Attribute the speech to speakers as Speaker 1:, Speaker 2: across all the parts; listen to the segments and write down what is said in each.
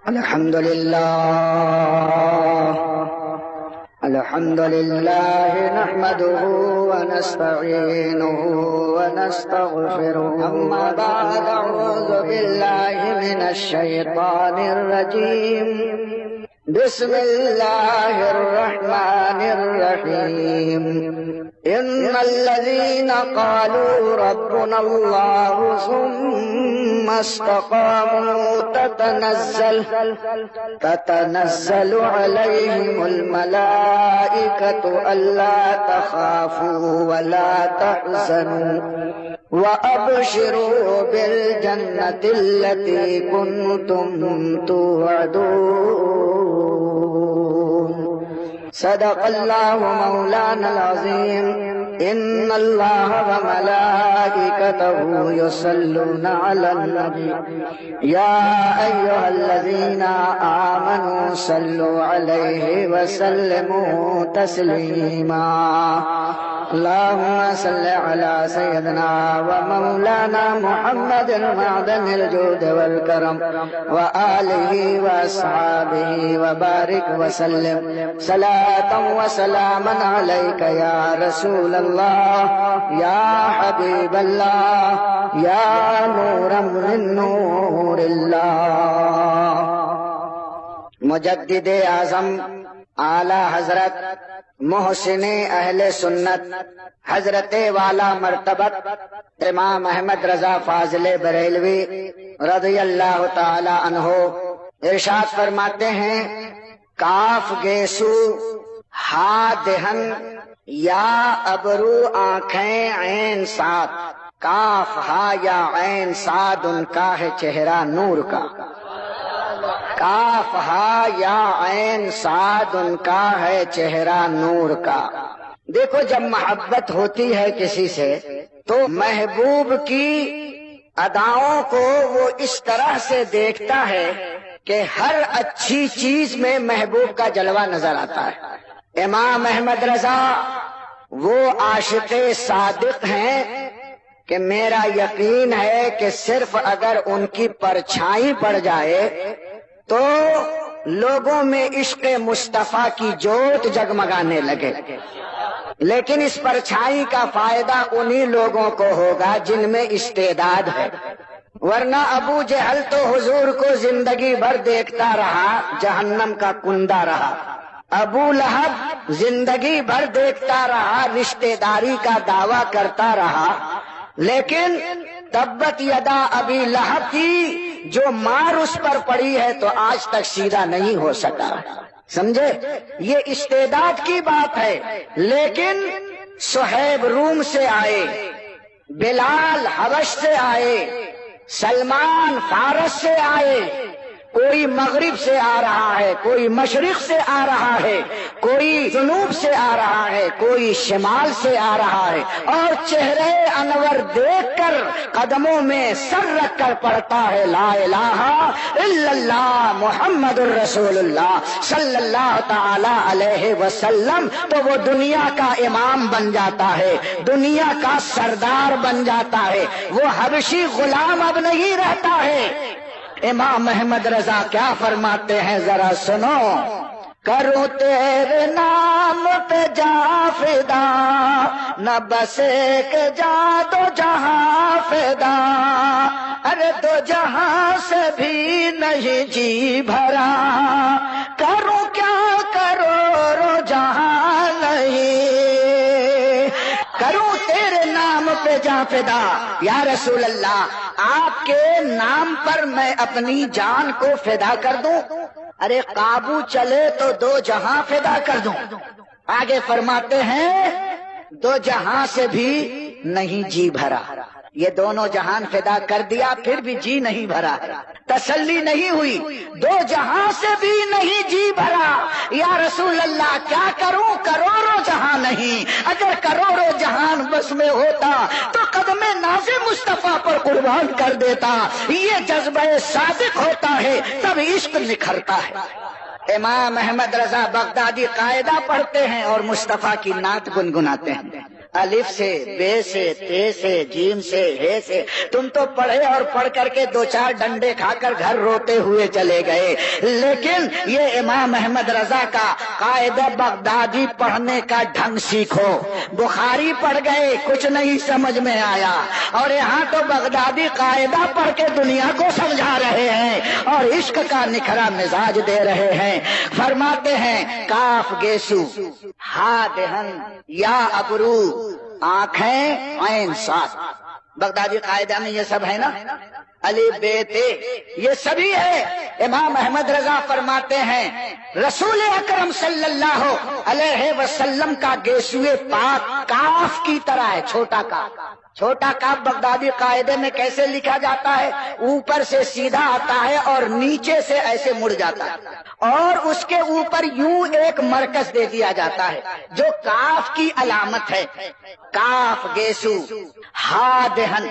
Speaker 1: الحمد لله نحمده ونستعينه ونستغفره. أما بعد، أعوذ بالله من الشيطان الرجيم. بسم الله الرحمن الرحيم. إن الذين قالوا ربنا الله ثم استقاموا تتنزل عليهم الملائكة ألا تخافوا ولا تحزنوا وأبشروا بالجنة التي كنتم توعدون. صدق الله مولانا العظيم. إن الله وملائكته يصلون على النبي يا أيها الذين آمنوا صلوا عليه وسلموا تسليما. اللهم صل على سيدنا ومولانا محمد معدن الجود والكرم وآله وأصحابه وبارك وسلم صلاة وسلاما عليك يا رسول الله يا حبيب الله يا نورا من نور الله. مجدد اعظم اعلی حضرت محسن اہل سنت حضرت والا مرتبت امام احمد رضا فاضل بریلوی رضی اللہ تعالی عنہ ارشاد فرماتے ہیں: کاف گیسو ہا دہن یا ابرو آنکھیں عین سات. کاف ہا یا عین ساد ان کا ہے چہرہ نور کا. کاف ہا یا عین ساد ان کا ہے چہرہ نور کا. دیکھو، جب محبت ہوتی ہے کسی سے تو محبوب کی اداؤں کو وہ اس طرح سے دیکھتا ہے کہ ہر اچھی چیز میں محبوب کا جلوہ نظر آتا ہے. امام احمد رضا وہ عاشق صادق ہیں کہ میرا یقین ہے کہ صرف اگر ان کی پرچھائی پڑ جائے تو لوگوں میں عشق مصطفیٰ کی جوت جگمگانے لگے. لیکن اس پرچھائی کا فائدہ انہی لوگوں کو ہوگا جن میں استعداد ہے. ورنہ ابو جہل تو حضور کو زندگی بھر دیکھتا رہا، جہنم کا کندا رہا. ابو لہب زندگی بھر دیکھتا رہا، رشتہ داری کا دعویٰ کرتا رہا، لیکن تبت یدا ابی لہب کی جو مار اس پر پڑی ہے تو آج تک سیدھا نہیں ہو سکا. سمجھے؟ یہ استعداد کی بات ہے. لیکن صہیب روم سے آئے، بلال حبش سے آئے، سلمان فارس سے آئے، کوئی مغرب سے آ رہا ہے، کوئی مشرق سے آ رہا ہے، کوئی جنوب سے آ رہا ہے، کوئی شمال سے آ رہا ہے، اور چہرے انور دیکھ کر قدموں میں سر رکھ کر پڑھتا ہے لا الہ الا اللہ محمد الرسول اللہ صلی اللہ تعالی علیہ وسلم. تو وہ دنیا کا امام بن جاتا ہے، دنیا کا سردار بن جاتا ہے. وہ حبشی غلام اب نہیں رہتا ہے. امام احمد رضا کیا فرماتے ہیں ذرا سنو: کروں تیرے نام پہ جا فدا، نہ بس ایک جا دو جہاں فدا. ارے دو جہاں سے بھی نہیں جی بھرا، کروں کیا کروڑوں جہاں نہیں. کروں تیرے نام پہ جا فدا. یا رسول اللہ، آپ کے نام پر میں اپنی جان کو فدا کر دوں؟ ارے قابو چلے تو دو جہاں فدا کر دوں. آگے فرماتے ہیں دو جہاں سے بھی نہیں جی بھرا. یہ دونوں جہان فدا کر دیا پھر بھی جی نہیں بھرا، تسلی نہیں ہوئی. دو جہاں سے بھی نہیں جی بھرا. یا رسول اللہ کیا کروں؟ کروڑوں جہاں نہیں. اگر کروڑوں جہان بس میں ہوتا تو قدم ناز مصطفیٰ پر قربان کر دیتا. یہ جذبہ صادق ہوتا ہے تب عشق نکھرتا ہے. امام احمد رضا بغدادی قاعدہ پڑھتے ہیں اور مصطفیٰ کی نعت گنگناتے ہیں. الف سے، بے سے، تے سے، جیم سے، ہے سے. تم تو پڑھے اور پڑھ کر کے دو چار ڈنڈے کھا کر گھر روتے ہوئے چلے گئے، لیکن یہ امام احمد رضا کا قاعدہ بغدادی پڑھنے کا ڈھنگ سیکھو. بخاری پڑھ گئے، کچھ نہیں سمجھ میں آیا، اور یہاں تو بغدادی قاعدہ پڑھ کے دنیا کو سمجھا رہے ہیں اور عشق کا نکھرا مزاج دے رہے ہیں. فرماتے ہیں کاف گیسو، ہا دہن، یا ابرو، آنکھیں، عین صاد. بغدادی قاعدہ میں یہ سب ہے نا، علی بیتے، یہ سبھی ہے. امام احمد رضا فرماتے ہیں رسول اکرم صلی اللہ علیہ وسلم کا گیسوئے پاک کاف کی طرح ہے. چھوٹا کاف، چھوٹا کاف بغدادی قاعدے میں کیسے لکھا جاتا ہے؟ اوپر سے سیدھا آتا ہے اور نیچے سے ایسے مڑ جاتا ہے، اور اس کے اوپر یوں ایک مرکز دے دیا جاتا ہے جو کاف کی علامت ہے. کاف گیسو، ہا دہن،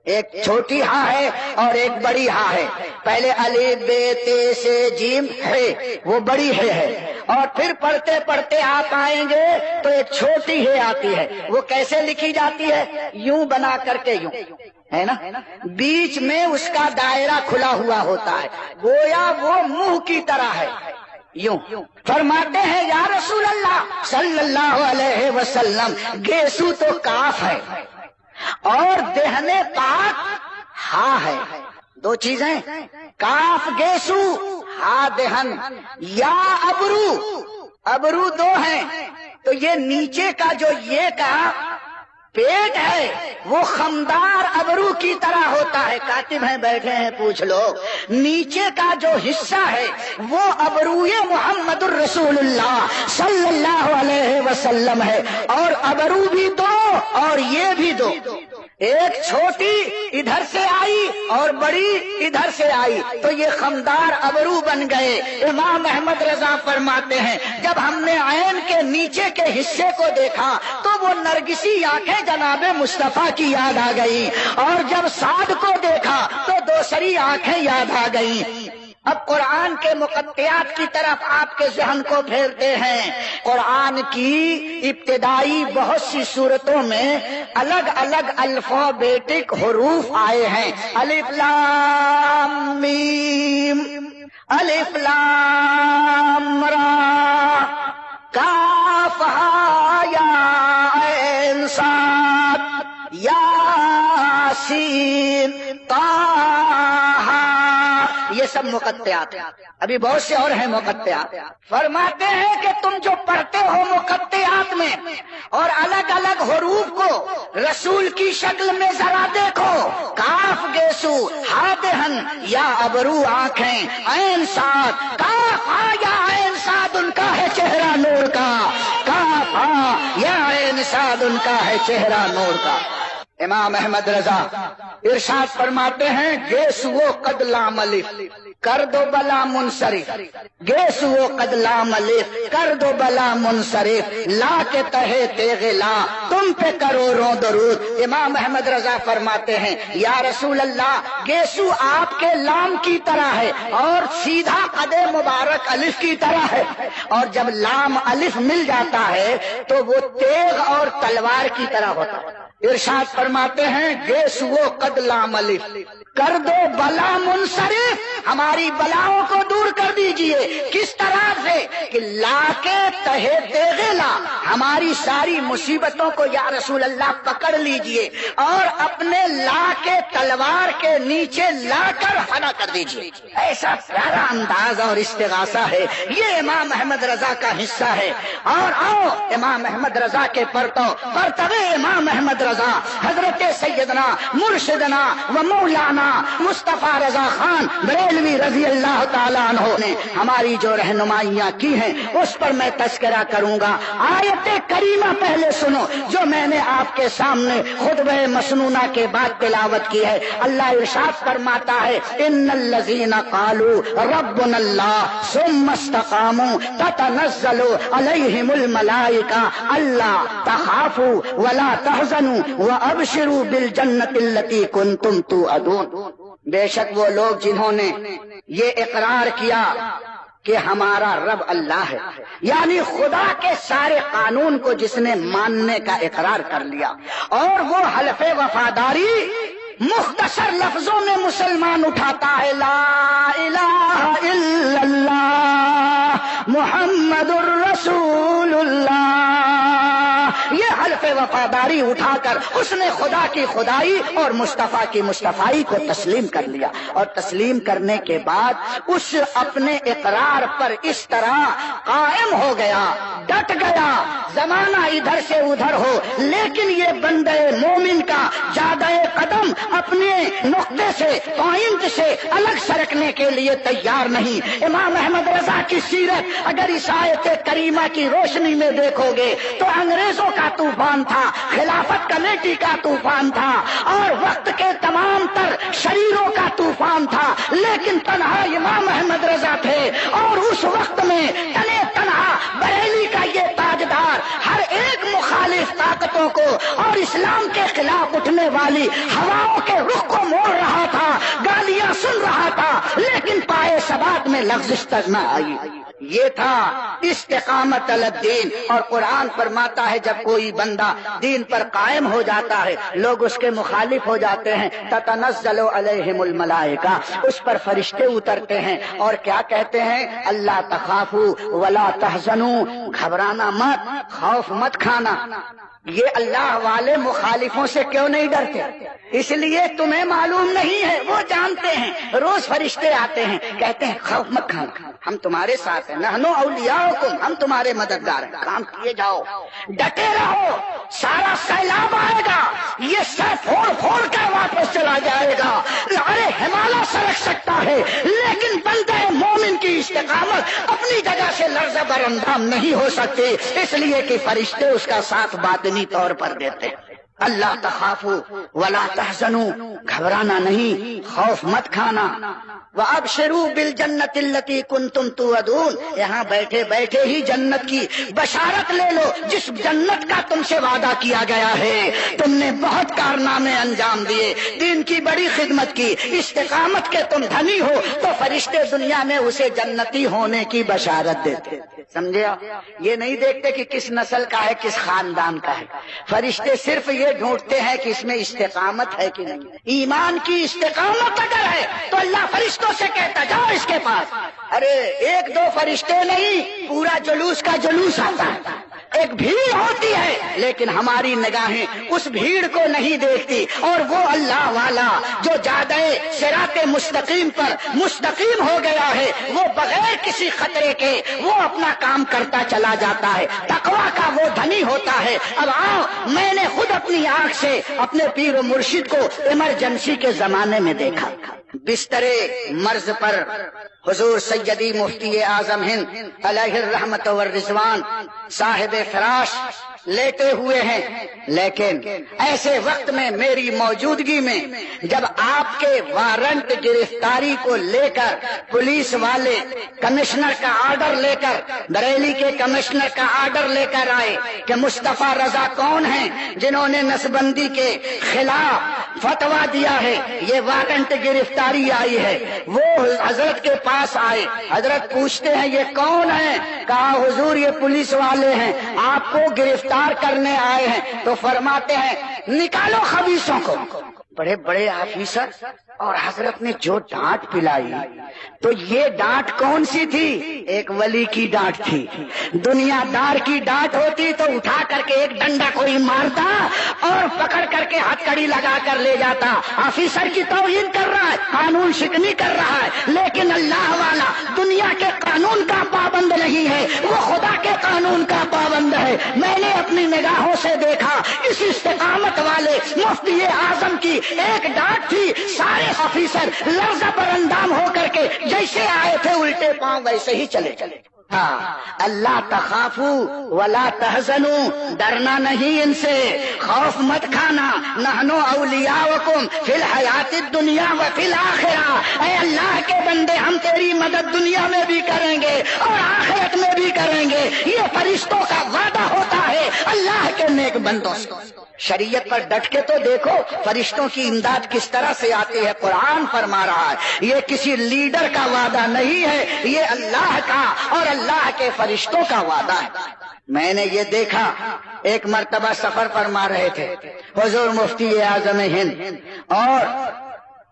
Speaker 1: ایک چھوٹی ہاں ہے اور ایک بڑی ہاں ہے. پہلے الف بے تے سے جیم ہے، وہ بڑی ہے، اور پھر پڑھتے پڑھتے آپ آئیں گے تو ایک چھوٹی ہے آتی ہے. وہ کیسے لکھی جاتی ہے؟ یوں بنا کر کے، یوں ہے نا، بیچ میں اس کا دائرہ کھلا ہوا ہوتا ہے، گویا وہ منہ کی طرح ہے. یوں فرماتے ہیں یا رسول اللہ صلی اللہ علیہ وسلم، گیسو تو کاف ہے اور دہنے پاک ہا ہے. دو چیزیں، کاف گیسو، ہا دہن، یا ابرو. ابرو دو ہیں، تو یہ نیچے کا جو یہ کا پیٹ ہے وہ خمدار ابرو کی طرح ہوتا ہے. کاتب ہیں بیٹھے ہیں، پوچھ لو. نیچے کا جو حصہ ہے وہ ابروئے محمد الرسول اللہ صلی اللہ علیہ وسلم ہے، اور ابرو بھی دو اور یہ بھی دو. ایک چھوٹی ادھر سے آئی اور بڑی ادھر سے آئی تو یہ خمدار ابرو بن گئے. امام احمد رضا فرماتے ہیں جب ہم نے عین کے نیچے کے حصے کو دیکھا تو وہ نرگسی آنکھیں جناب مصطفیٰ کی یاد آ گئی، اور جب سعد کو دیکھا تو دوسری آنکھیں یاد آ گئی. اب قرآن کے مقطعات کی طرف آپ کے ذہن کو پھیرتے ہیں. قرآن کی ابتدائی بہت سی صورتوں میں الگ الگ الفابیٹک حروف آئے ہیں. الف لام میم، الف لام را، کاف ہا یا عین صاد، یاسین، طٰہٰ. یہ سب مقطعات. ابھی بہت سے اور ہیں مقطعات. فرماتے ہیں کہ تم جو پڑھتے ہو مقطعات میں اور الگ الگ حروف کو رسول کی شکل میں ذرا دیکھو. کاف گیسو، ہا دہن، یا ابرو آنکھیں، عین صاد. کاف ہا یا عین صاد ان کا ہے چہرہ نور کا، کاف ہا یا عین صاد ان کا ہے چہرہ نور کا. امام احمد رضا ارشاد فرماتے ہیں گیسو قد لام الف کر دو بلا منصرف، گیسو قد لام الف کر دو بلا منصرف، لا کے تہے تیغ لا تم پہ کروڑوں درود. امام احمد رضا فرماتے ہیں یا رسول اللہ گیسو آپ کے لام کی طرح ہے اور سیدھا قد مبارک الف کی طرح ہے، اور جب لام الف مل جاتا ہے تو وہ تیغ اور تلوار کی طرح ہوتا ہے. ارشاد فرماتے ہیں گیسو قد لام الف کر دو بلا منصرف، ہماری بلاؤں کو دور کر دیجئے. کس طرح سے کہ لا کے تہے تیغ لا، ہماری ساری مصیبتوں کو یا رسول اللہ پکڑ لیجئے اور اپنے لا کے تلوار کے نیچے لا کر فنا کر دیجئے. ایسا پیارا انداز اور استغاثہ ہے، یہ امام احمد رضا کا حصہ ہے. اور آؤ امام احمد رضا کے پرتبے امام احمد رضا حضرت سیدنا مرشدنا و مولانا مصطفیٰ رضا خان بریلوی رضی اللہ تعالیٰ عنہ نے ہماری جو رہنمائیاں کی ہیں اس پر میں تذکرہ کروں گا. آیت کریمہ پہلے سنو جو میں نے آپ کے سامنے خطبہ مسنونہ کے بعد تلاوت کی ہے. اللہ ارشاد فرماتا ہے ان الذین قالوا ربنا اللہ ثم استقاموا تتنزل علیہم الملائکہ الا تخافوا ولا تحزنوا وابشروا بالجنۃ التی کنتم توعدون. بے شک وہ لوگ جنہوں نے یہ اقرار کیا کہ ہمارا رب اللہ ہے، یعنی خدا کے سارے قانون کو جس نے ماننے کا اقرار کر لیا، اور وہ حلف وفاداری مختصر لفظوں میں مسلمان اٹھاتا ہے، لا الہ الا اللہ محمد الرسول اللہ، یہ حلف وفاداری اٹھا کر اس نے خدا کی خدائی اور مصطفیٰ کی مصطفائی کو تسلیم کر لیا، اور تسلیم کرنے کے بعد اس اپنے اقرار پر اس طرح قائم ہو گیا، ڈٹ گیا، زمانہ ادھر سے ادھر ہو، لیکن یہ بندے مومن کا زیادہ قدم اپنے نقطے سے پوائنٹ سے الگ سرکنے کے لیے تیار نہیں۔ امام احمد رضا کی سیرت اگر اس آیت کریمہ کی روشنی میں دیکھو گے تو انگریزوں کا طوفان تھا، خلافت کمیٹی کا طوفان تھا، اور وقت کے تمام تر شریروں کا طوفان تھا، لیکن تنہا امام احمد رضا تھے، اور اس وقت میں تنہا بریلی کا یہ تاجدار ہر ایک مخالف طاقتوں کو اور اسلام کے خلاف اٹھنے والی ہواؤں کے رخ کو موڑ رہا تھا، گالیاں سن رہا تھا، لیکن پائے ثبات میں لغزش تک نہ آئی۔ یہ تھا استقامت علی الدین، اور قرآن فرماتا ہے جب کوئی بندہ دین پر قائم ہو جاتا ہے لوگ اس کے مخالف ہو جاتے ہیں، تتنزل علیہم الملائکہ، اس پر فرشتے اترتے ہیں اور کیا کہتے ہیں، اللہ تخافوا ولا تحزنوا، گھبرانا مت، خوف مت کھانا۔ یہ اللہ والے مخالفوں سے کیوں نہیں ڈرتے؟ اس لیے تمہیں معلوم نہیں ہے، وہ جانتے ہیں، روز فرشتے آتے ہیں کہتے ہیں خوف مت کھانا، ہم تمہارے ساتھ ہیں، نحنو اولیاؤکم، ہم تمہارے مددگار ہیں، کام کیے جاؤ، ڈٹے رہو، سارا سیلاب آئے گا، یہ سر پھوڑ پھوڑ کر واپس چلا جائے گا، ارے ہمالیہ سرک سکتا ہے، لیکن بندہ مومن کی استقامت اپنی جگہ سے لرزہ براندام نہیں ہو سکتی، اس لیے کہ فرشتے اس کا ساتھ باطنی طور پر دیتے ہیں۔ اللہ تخافوا ولا تحزنوا، گھبرانا نہیں، خوف مت کھانا، وابشروا بالجنۃ التي كنتم توعدون، یہاں بیٹھے بیٹھے ہی جنت کی بشارت لے لو جس جنت کا تم سے وعدہ کیا گیا ہے، تم نے بہت کارنامے انجام دیے، دین کی بڑی خدمت کی، استقامت کے تم دھنی ہو، تو فرشتے دنیا میں اسے جنتی ہونے کی بشارت دیتے۔ سمجھے آپ؟ یہ نہیں دیکھتے کہ کس نسل کا ہے، کس خاندان کا ہے، فرشتے صرف یہ ڈھونڈتے ہیں کہ اس میں استقامت ہے کہ نہیں۔ ایمان کی استقامت اگر ہے تو اللہ فرشتوں سے کہتا جاؤ اس کے پاس، ارے ایک دو فرشتے نہیں، پورا جلوس کا جلوس آتا ہے، ایک بھیڑ ہوتی ہے، لیکن ہماری نگاہیں اس بھیڑ کو نہیں دیکھتی، اور وہ اللہ والا جو زیادہ صراط مستقیم پر مستقیم ہو گیا ہے، وہ بغیر کسی خطرے کے وہ اپنا کام کرتا چلا جاتا ہے، تقویٰ کا وہ دھنی ہوتا ہے۔ اب آؤ، میں نے خود اپنی آنکھ سے اپنے پیر و مرشد کو ایمرجنسی کے زمانے میں دیکھا، بستر مرض پر حضور سیدی مفتی اعظم ہند علیہ الرحمت والرضوان صاحب فراش لیٹے ہوئے ہیں، لیکن ایسے وقت میں میری موجودگی میں جب آپ کے وارنٹ گرفتاری کو لے کر پولیس والے کمشنر کا آرڈر لے کر، بریلی کے کمشنر کا آرڈر لے کر آئے کہ مصطفیٰ رضا کون ہیں جنہوں نے نسبندی کے خلاف فتویٰ دیا ہے، یہ وارنٹ گرفتاری آئی ہے، وہ حضرت کے پاس آئے، حضرت پوچھتے ہیں یہ کون ہیں؟ کہا حضور یہ پولیس والے ہیں، آپ کو گرفتار کرنے آئے ہیں۔ تو فرماتے ہیں نکالو خبیثوں کو۔ بڑے بڑے آفیسر، اور حضرت نے جو ڈانٹ پلائی، تو یہ ڈانٹ کون سی تھی؟ ایک ولی کی ڈانٹ تھی۔ دنیا دار کی ڈانٹ ہوتی تو اٹھا کر کے ایک ڈنڈا کوئی مارتا اور پکڑ کر کے ہتھکڑی لگا کر لے جاتا، آفیسر کی توہین کر رہا ہے، قانون شکنی کر رہا ہے، لیکن اللہ والا دنیا کے قانون کا پابند نہیں ہے، وہ خدا کے قانون کا پابند ہے۔ میں نے اپنی نگاہوں سے دیکھا، اس استقامت والے مفتی اعظم کی ایک ڈانٹ تھی، سارے آفیسر لرزہ پر اندام ہو کر کے جیسے آئے تھے الٹے پاؤں ویسے ہی چلے چلے۔ ہاں، اللہ تخافوا ولا تحزنوا، ڈرنا نہیں ان سے، خوف مت کھانا، نحنو اولیاؤکم فی الحیات الدنیا و فی الآخرہ، اے اللہ کے بندے ہم تیری مدد دنیا میں بھی کریں گے اور آخرت میں بھی کریں گے، یہ فرشتوں کا وعدہ ہوتا ہے اللہ کے نیک بندوں سے۔ شریعت پر ڈٹ کے تو دیکھو فرشتوں کی امداد کس طرح سے آتی ہے. قرآن فرما رہا ہے یہ کسی لیڈر کا وعدہ نہیں ہے، یہ اللہ کا اور اللہ کے فرشتوں کا وعدہ ہے. میں نے یہ دیکھا، ایک مرتبہ سفر فرما رہے تھے حضور مفتی اعظم ہند، اور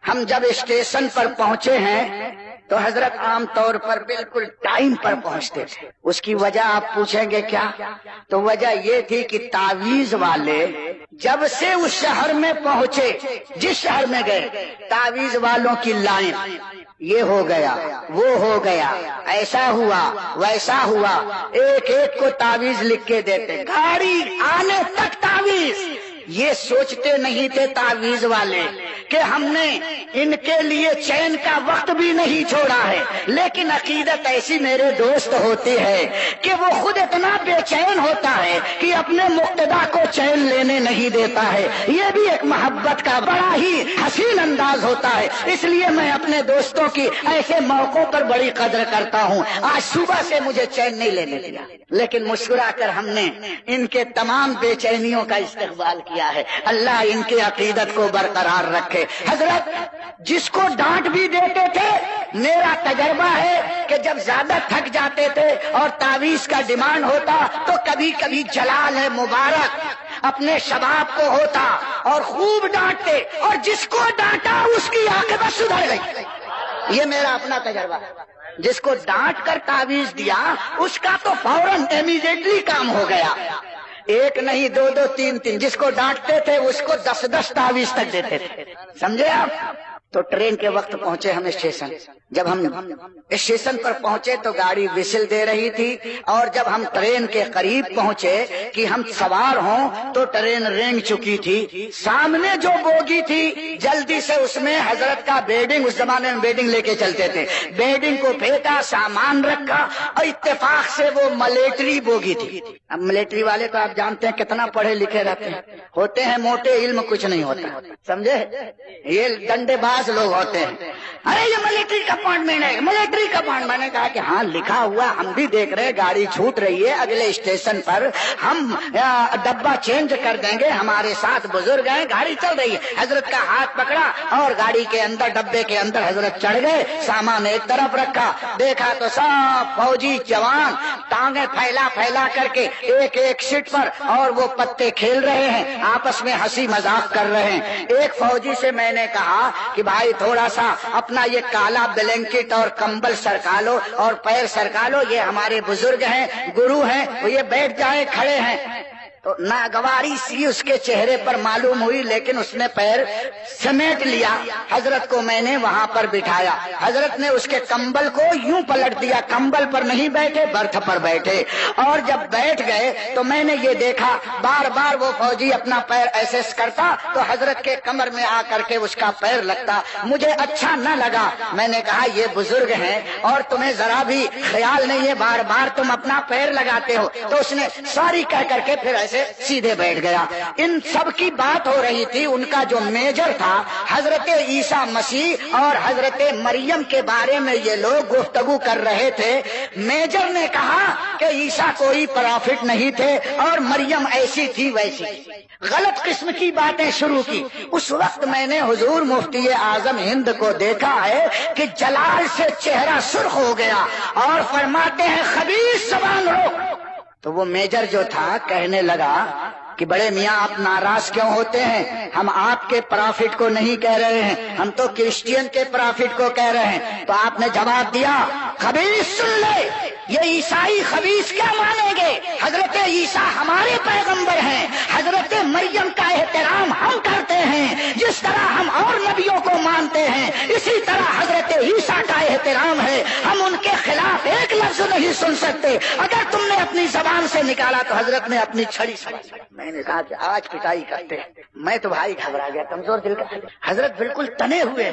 Speaker 1: ہم جب اسٹیشن پر پہنچے ہیں تو حضرت عام طور پر بالکل ٹائم پر پہنچتے تھے. اس کی وجہ آپ پوچھیں گے کیا؟ تو وجہ یہ تھی کہ تعویذ والے جب سے اس شہر میں پہنچے، جس شہر میں گئے، تعویذ والوں کی لائن، یہ ہو گیا وہ ہو گیا، ایسا ہوا ویسا ہوا، ایک ایک کو تعویذ لکھ کے دیتے، گاڑی آنے تک تعویذ. یہ سوچتے نہیں تھے تعویذ والے کہ ہم نے ان کے لیے چین کا وقت بھی نہیں چھوڑا ہے، لیکن عقیدت ایسی میرے دوست ہوتی ہے کہ وہ خود اتنا بے چین ہوتا ہے کہ اپنے مقتدا کو چین لینے نہیں دیتا ہے. یہ بھی ایک محبت کا بڑا ہی حسین انداز ہوتا ہے. اس لیے میں اپنے دوستوں کی ایسے موقعوں پر بڑی قدر کرتا ہوں. آج صبح سے مجھے چین نہیں لینے دیا، لیکن مسکرا کر ہم نے ان کے تمام بے چینیوں کا استقبال کیا ہے. اللہ ان کی عقیدت کو برقرار رکھے. حضرت جس کو ڈانٹ بھی دیتے تھے، میرا تجربہ ہے کہ جب زیادہ تھک جاتے تھے اور تعویذ کا ڈیمانڈ ہوتا تو کبھی کبھی جلال ہے مبارک اپنے شباب کو ہوتا اور خوب ڈانٹتے، اور جس کو ڈانٹا اس کی عاقبت سدھر گئی. یہ میرا اپنا تجربہ ہے. جس کو ڈانٹ کر تعویذ دیا اس کا تو فوراً امیڈیٹلی کام ہو گیا. ایک نہیں دو دو تین تین، جس کو ڈانٹتے تھے اس کو 10 تعویذ تک دیتے تھے. سمجھے آپ؟ تو ٹرین کے وقت پہنچے ہم اسٹیشن. جب ہم اسٹیشن پر پہنچے تو گاڑی وسل دے رہی تھی، اور جب ہم ٹرین کے قریب پہنچے کہ ہم سوار ہوں تو ٹرین رینگ چکی تھی. سامنے جو بوگی تھی جلدی سے اس میں حضرت کا بیڈنگ، اس زمانے میں بیڈنگ لے کے چلتے تھے، بیڈنگ کو پھینکا، سامان رکھا، اور اتفاق سے وہ ملیٹری بوگی تھی. اب ملیٹری والے تو آپ جانتے ہیں کتنا پڑھے لکھے رہتے ہیں، ہوتے ہیں موٹے، علم کچھ نہیں ہوتا. سمجھے؟ یہ ڈنڈے باز لوگ ہوتے ہیں. ارے یہ ملٹری کا اپائنٹمنٹ ہے، ملٹری کا اپائنٹمنٹ. میں نے کہا کہ ہاں لکھا ہوا، ہم بھی دیکھ رہے، گاڑی چھوٹ رہی ہے، اگلے اسٹیشن پر ہم ڈبہ چینج کر دیں گے، ہمارے ساتھ بزرگ ہیں، گاڑی چل رہی ہے. حضرت کا ہاتھ پکڑا اور گاڑی کے اندر، ڈبے کے اندر حضرت چڑھ گئے، سامان ایک طرف رکھا. دیکھا تو سب فوجی جوان ٹانگیں پھیلا پھیلا کر کے ایک ایک سیٹ پر، اور وہ پتے کھیل رہے ہیں، آپس میں ہنسی مذاق کر رہے ہیں. ایک فوجی سے میں نے کہا کہ بھائی تھوڑا سا اپنا یہ کالا بلینکٹ اور کمبل سرکا لو اور پیر سرکا لو، یہ ہمارے بزرگ ہیں، گرو ہیں، وہ یہ بیٹھ جائیں، کھڑے ہیں. تو ناگواری سی اس کے چہرے پر معلوم ہوئی، لیکن اس نے پیر سمیٹ لیا. حضرت کو میں نے وہاں پر بٹھایا. حضرت نے اس کے کمبل کو یوں پلٹ دیا، کمبل پر نہیں بیٹھے، برتھ پر بیٹھے. اور جب بیٹھ گئے تو میں نے یہ دیکھا بار بار وہ فوجی اپنا پیر ایسے کرتا تو حضرت کے کمر میں آ کر کے اس کا پیر لگتا. مجھے اچھا نہ لگا. میں نے کہا یہ بزرگ ہیں اور تمہیں ذرا بھی خیال نہیں ہے، بار بار تم اپنا پیر لگاتے ہو. تو اس نے سوری کہہ کر کے پھر سیدھے بیٹھ گیا. ان سب کی بات ہو رہی تھی. ان کا جو میجر تھا حضرت عیسیٰ مسیح اور حضرت مریم کے بارے میں یہ لوگ گفتگو کر رہے تھے. میجر نے کہا کہ عیسیٰ کوئی پرافٹ نہیں تھے اور مریم ایسی تھی ویسی، غلط قسم کی باتیں شروع کی. اس وقت میں نے حضور مفتی اعظم ہند کو دیکھا ہے کہ جلال سے چہرہ سرخ ہو گیا اور فرماتے ہیں خبیث زبان روک. تو وہ میجر جو تھا کہنے لگا کہ بڑے میاں آپ ناراض کیوں ہوتے ہیں؟ ہم آپ کے پرافٹ کو نہیں کہہ رہے ہیں، ہم تو کرسچین کے پرافٹ کو کہہ رہے ہیں. تو آپ نے جواب دیا خبیث سن لے، یہ عیسائی خبیث کیا مانیں گے؟ حضرت عیسیٰ ہمارے پیغمبر ہیں، حضرت مریم کا احترام ہم کرتے ہیں، جس طرح ہم اور نبیوں کو مانتے ہیں اسی طرح حضرت عیسیٰ کا احترام ہے. ہم ان کے خلاف ایک لفظ نہیں سن سکتے. اگر تم نے اپنی زبان سے نکالا تو حضرت نے اپنی چھڑی سے. میں نے کہا کہ آج پٹائی کرتے ہیں. میں تو بھائی گھبرا گیا، کمزور دل کا. حضرت بالکل تنے ہوئے.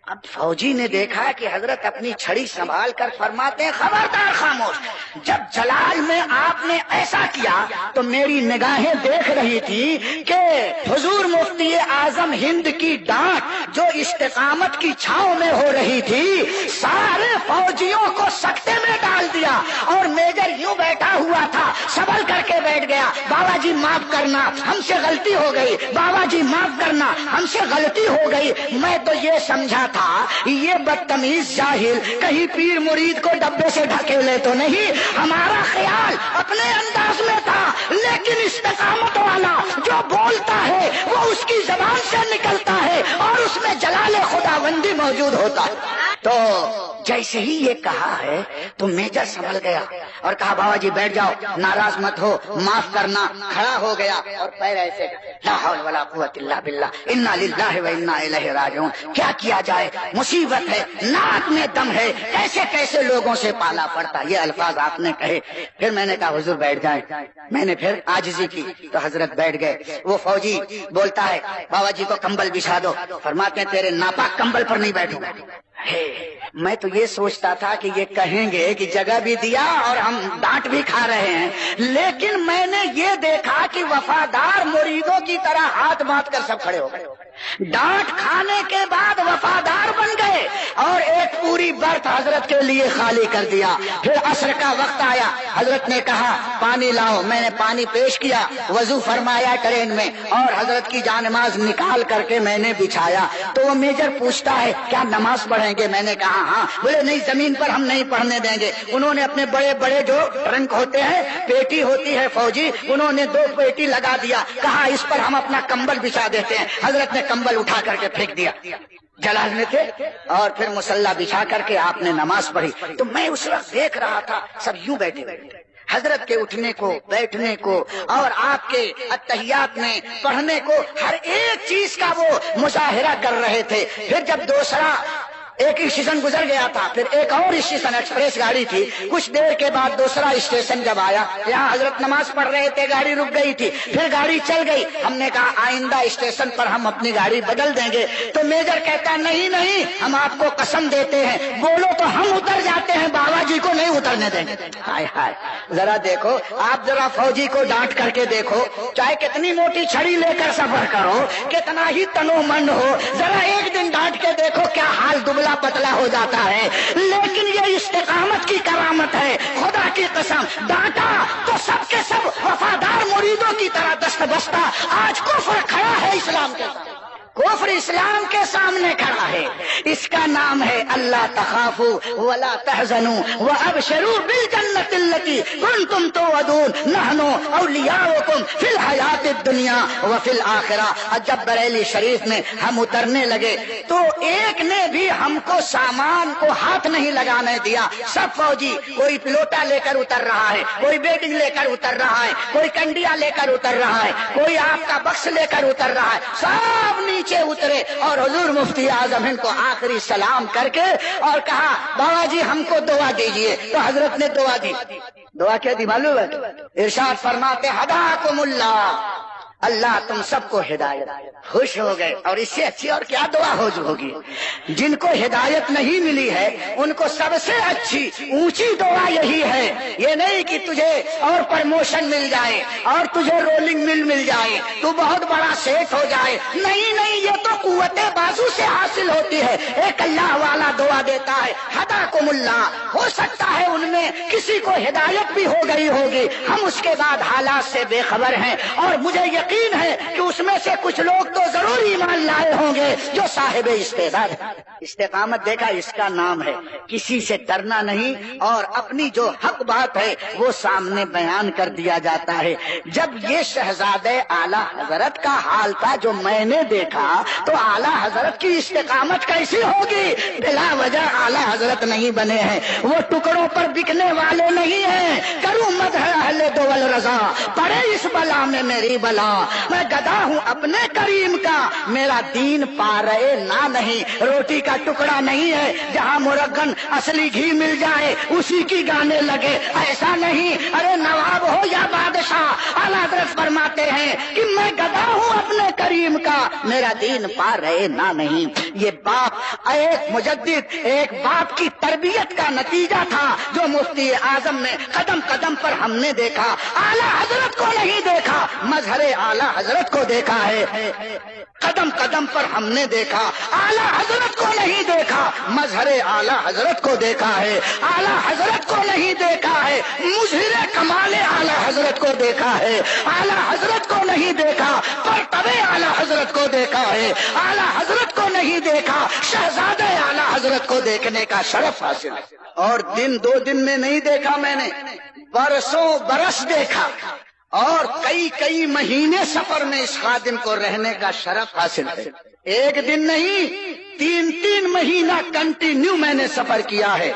Speaker 1: اب فوجی نے دیکھا کہ حضرت اپنی چھڑی سنبھال کر فرماتے ہیں خبردار خاموش. جب جلال میں آپ نے ایسا کیا تو میری نگاہیں دیکھ رہی تھی کہ حضور مفتی مفتی اعظم ہند کی ڈانٹ جو استقامت کی چھاؤں میں ہو رہی تھی، سارے فوجیوں کو سکتے میں ڈال دیا، اور میجر یوں بیٹھا ہوا تھا، صبر کر کے بیٹھ گیا، بابا جی معاف کرنا ہم سے غلطی ہو گئی، بابا جی معاف کرنا ہم سے غلطی ہو گئی۔ میں تو یہ سمجھا تھا یہ بدتمیز جاہل کہیں پیر مرید کو ڈبے سے ڈھکیلے تو نہیں، ہمارا خیال اپنے انداز میں تھا، لیکن استقامت والا جو بولتا ہے وہ اس کی زبان سے نکلتا ہے اور اس میں جلال خداوندی موجود ہوتا ہے۔ تو جیسے ہی یہ کہا ہے تو میجر سنبھل گیا اور کہا بابا جی بیٹھ جاؤ، ناراض مت ہو، معاف کرنا، کھڑا ہو گیا اور پیر ایسے لا حول ولا قوت الا باللہ انا للہ و انا الیہ راجعون۔ کیا کیا جائے، مصیبت ہے، ناک میں دم ہے، کیسے کیسے لوگوں سے پالا پڑتا، یہ الفاظ آپ نے کہے۔ پھر میں نے کہا حضور بیٹھ جائیں، میں نے پھر عاجزی کی تو حضرت بیٹھ گئے۔ وہ فوجی بولتا ہے بابا جی کو کمبل بچھا دو، فرماتے ہیں تیرے ناپاک کمبل پر نہیں بیٹھوں گا۔ میں تو یہ سوچتا تھا کہ یہ کہیں گے کہ جگہ بھی دیا اور ہم ڈانٹ بھی کھا رہے ہیں، لیکن میں نے یہ دیکھا کہ وفادار مریدوں کی طرح ہاتھ باندھ کر سب کھڑے ہو گئے، ڈانٹ کھانے کے بعد وفادار بن گئے اور ایک پوری برت حضرت کے لیے خالی کر دیا۔ پھر عصر کا وقت آیا، حضرت نے کہا پانی لاؤ، میں نے پانی پیش کیا، وضو فرمایا ٹرین میں اور حضرت کی جانماز نکال کر کے میں نے بچھایا۔ تو وہ میجر پوچھتا ہے کیا نماز پڑھیں گے؟ میں نے کہا ہاں۔ بولے نہیں، زمین پر ہم نہیں پڑھنے دیں گے۔ انہوں نے اپنے بڑے بڑے جو ٹرنک ہوتے ہیں، پیٹی ہوتی ہے فوجی، انہوں نے 2 پیٹی لگا دیا، کہا اس پر ہم اپنا کمبل بچھا دیتے ہیں۔ حضرت نے کمبل اٹھا کر کے پھینک دیا، جلال میں تھے، اور پھر مصلی بچھا کر کے آپ نے نماز پڑھی۔ تو میں اس وقت دیکھ رہا تھا سب یوں بیٹھے بیٹھے، حضرت کے اٹھنے کو، بیٹھنے کو اور آپ کے اتحیات میں پڑھنے کو، ہر ایک چیز کا وہ مظاہرہ کر رہے تھے۔ پھر جب دوسرا ایک اسٹیشن گزر گیا تھا، پھر ایک اور اسٹیشن، ایکسپریس گاڑی تھی، کچھ دیر کے بعد دوسرا اسٹیشن جب آیا، یہاں حضرت نماز پڑھ رہے تھے، گاڑی رک گئی تھی، پھر گاڑی چل گئی۔ ہم نے کہا آئندہ اسٹیشن پر ہم اپنی گاڑی بدل دیں گے، تو میجر کہتا نہیں نہیں، ہم آپ کو قسم دیتے ہیں، بولو تو ہم اتر جاتے ہیں، بابا جی کو نہیں اترنے دیں گے۔ ہائے ہائے، ذرا دیکھو، آپ ذرا فوجی کو ڈانٹ کر کے دیکھو، چاہے کتنی موٹی چھڑی لے کر سفر کرو، کتنا ہی تنو من ہو، ذرا ایک دن ڈانٹ کے دیکھو کیا حال دبلا پتلا ہو جاتا ہے۔ لیکن یہ استقامت کی کرامت ہے، خدا کی قسم، ڈانٹا تو سب کے سب وفادار مریدوں کی طرح دست بستہ۔ آج کفر کھڑا ہے اسلام کے سامنے، کفر اسلام کے سامنے کھڑا ہے، اس کا نام ہے اللہ تخافوا ولا تحزنوا وابشروا بالجنة التي كنتم توعدون نحن اولیاؤکم فی الحیات الدنیا وفی الآخرہ۔ جب بریلی شریف میں ہم اترنے لگے تو ایک نے بھی ہم کو سامان کو ہاتھ نہیں لگانے دیا، سب فوجی، کوئی پلوٹا لے کر اتر رہا ہے، کوئی بیٹنگ لے کر اتر رہا ہے، کوئی کنڈیا لے کر اتر رہا ہے، کوئی آپ کا بکس لے کر اتر رہا ہے، سب نیچے اترے اور حضور مفتی اعظم ہند کو آخری سلام کر کے اور کہا بابا جی ہم کو دعا دیجئے۔ تو حضرت نے دعا دی، دعا کیا دی معلوم ہے؟ ارشاد فرماتے ہداکم اللہ، اللہ تم سب کو ہدایت۔ خوش ہو گئے، اور اس سے اچھی اور کیا دعا ہوگی؟ جن کو ہدایت نہیں ملی ہے ان کو سب سے اچھی اونچی دعا یہی ہے، یہ نہیں کہ تجھے اور پرموشن مل جائے اور تجھے رولنگ مل جائے، تو بہت بڑا سیٹ ہو جائے، نہیں نہیں، یہ تو قوت بازو سے حاصل ہوتی ہے۔ ایک اللہ والا دعا دیتا ہے ہداکم اللہ، ہو سکتا ہے ان میں کسی کو ہدایت بھی ہو گئی ہوگی، ہم اس کے بعد حالات سے بے خبر ہیں، اور مجھے یقین ہے کہ اس میں سے کچھ لوگ تو ضرور ایمان لائے ہوں گے جو صاحب استعداد ہے۔ استقامت دیکھا اس کا نام ہے، کسی سے ڈرنا نہیں، اور اپنی جو حق بات ہے وہ سامنے بیان کر دیا جاتا ہے۔ جب یہ شہزادے اعلیٰ حضرت کا حال تھا جو میں نے دیکھا، تو اعلیٰ حضرت کی استقامت کیسی ہوگی؟ بلا وجہ اعلیٰ حضرت نہیں بنے ہیں، وہ ٹکڑوں پر بکنے والے نہیں ہیں۔ کروں مدح اہل دول رضا، پڑے اس بلا میں میری بلا، میں گدا ہوں اپنے کریم کا، میرا دین پارے نہ نہیں، روٹی کا ٹکڑا نہیں ہے جہاں مرغن اصلی گھی مل جائے اسی کی گانے لگے، ایسا نہیں۔ ارے نواب ہو یا بادشاہ، اعلیٰ حضرت فرماتے ہیں کہ میں گدا ہوں اپنے کریم کا، میرا دین پا رہے نہ نہیں۔ یہ باپ ایک مجدد، ایک باپ کی تربیت کا نتیجہ تھا جو مفتی اعظم نے قدم قدم پر ہم نے دیکھا۔ اعلیٰ حضرت کو نہیں دیکھا، مظہر اعلیٰ حضرت کو دیکھا ہے۔ قدم قدم پر ہم نے دیکھا، اعلیٰ حضرت کو نہیں دیکھا، مظہر اعلیٰ حضرت کو دیکھا ہے۔ اعلیٰ حضرت کو نہیں دیکھا ہے، مظہر کمال اعلیٰ حضرت کو دیکھا ہے۔ اعلیٰ حضرت کو نہیں دیکھا، پرتو اعلیٰ حضرت کو دیکھا ہے۔ اعلیٰ حضرت کو نہیں دیکھا، شہزادہ اعلیٰ حضرت کو دیکھنے کا شرف حاصل ہے۔ اور دن دو دن میں نہیں دیکھا میں نے، برسوں برس دیکھا، اور کئی کئی مہینے سفر میں اس خادم کو رہنے کا شرف حاصل ہے۔ ایک دن نہیں، 3 مہینہ کنٹینیو میں نے سفر کیا ہے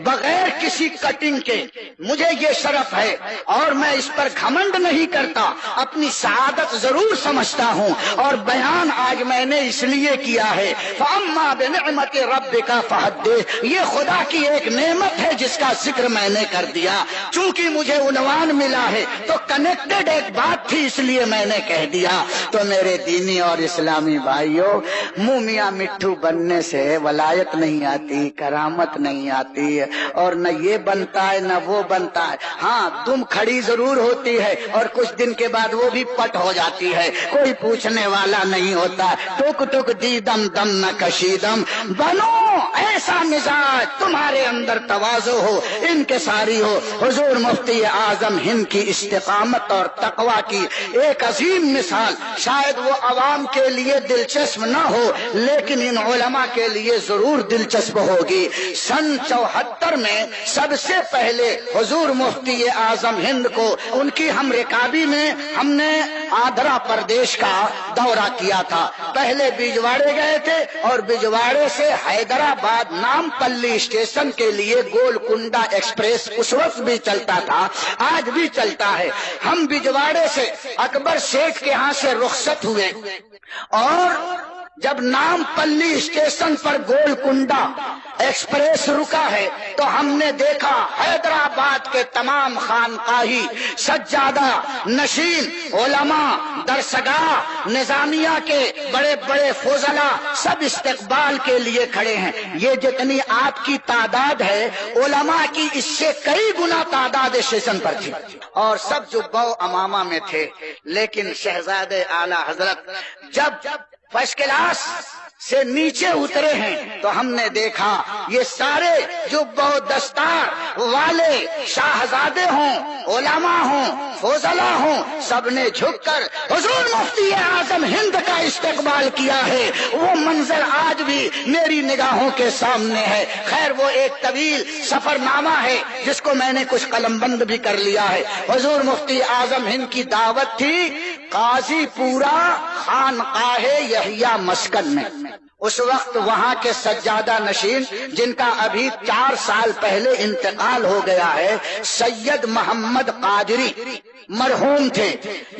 Speaker 1: بغیر کسی کٹنگ کے۔ مجھے یہ شرف ہے اور میں اس پر گھمنڈ نہیں کرتا، اپنی سعادت ضرور سمجھتا ہوں، اور بیان آج میں نے اس لیے کیا ہے۔ فَأَمَّا بِنِعْمَةِ رَبِّكَ فَحَدِّثْ، یہ خدا کی ایک نعمت ہے جس کا ذکر میں نے کر دیا۔ چونکہ مجھے عنوان ملا ہے تو کنیکٹڈ ایک بات تھی، اس لیے میں نے کہہ دیا۔ تو میرے دینی اور اسلامی بھائیوں، منہ میاں مٹھو بننے سے ولایت نہیں آتی، کرامت نہیں آتی، اور نہ یہ بنتا ہے نہ وہ بنتا ہے۔ ہاں تم کھڑی ضرور ہوتی ہے اور کچھ دن کے بعد وہ بھی پٹ ہو جاتی ہے، کوئی پوچھنے والا نہیں ہوتا۔ ٹک ٹک دی دم دم نہ کشیدم، بنو ایسا مزاج تمہارے اندر تواضع ہو، انکساری ہو۔ حضور مفتی اعظم ہند کی استقامت اور تقوی کی ایک عظیم مثال، شاید وہ عوام کے لیے دلچسپ نہ ہو لیکن ان علماء کے لیے ضرور دلچسپ ہوگی۔ سن 74 میں سب سے پہلے حضور مفتی اعظم ہند کو ان کی ہم رکابی میں ہم نے آندھرا پردیش کا دورہ کیا تھا۔ پہلے بجواڑے گئے تھے اور بجواڑے سے حیدرآباد نام پلی اسٹیشن کے لیے گولکنڈا ایکسپریس اس وقت بھی چلتا تھا، آج بھی چلتا ہے۔ ہم بجواڑے سے اکبر شیخ کے ہاں سے رخصت ہوئے اور جب نام پلی اسٹیشن پر گولکنڈا ایکسپریس رکا ہے تو ہم نے دیکھا حیدرآباد کے تمام خانقاہی، سجادہ نشین علماء، درسگاہ نظامیہ کے بڑے بڑے فضلاء سب استقبال کے لیے کھڑے ہیں۔ یہ جتنی آپ کی تعداد ہے علماء کی اس سے کئی گنا تعداد اسٹیشن پر تھی، اور سب جبہ و عمامہ میں تھے۔ لیکن شہزادے اعلیٰ حضرت جب فرسٹ کلاس سے نیچے اترے ہیں تو ہم نے دیکھا یہ سارے جو بہت دستار والے شاہزادے ہوں، علماء ہوں، فضلاء ہوں، سب نے جھک کر حضور مفتی اعظم ہند کا استقبال کیا ہے۔ وہ منظر آج بھی میری نگاہوں کے سامنے ہے۔ خیر وہ ایک طویل سفر نامہ ہے جس کو میں نے کچھ قلم بند بھی کر لیا ہے۔ حضور مفتی اعظم ہند کی دعوت تھی قاضی پورا خانقاہ یحییٰ مسکن میں۔ اس وقت وہاں کے سجادہ نشین جن کا ابھی 4 سال پہلے انتقال ہو گیا ہے، سید محمد قادری مرحوم تھے۔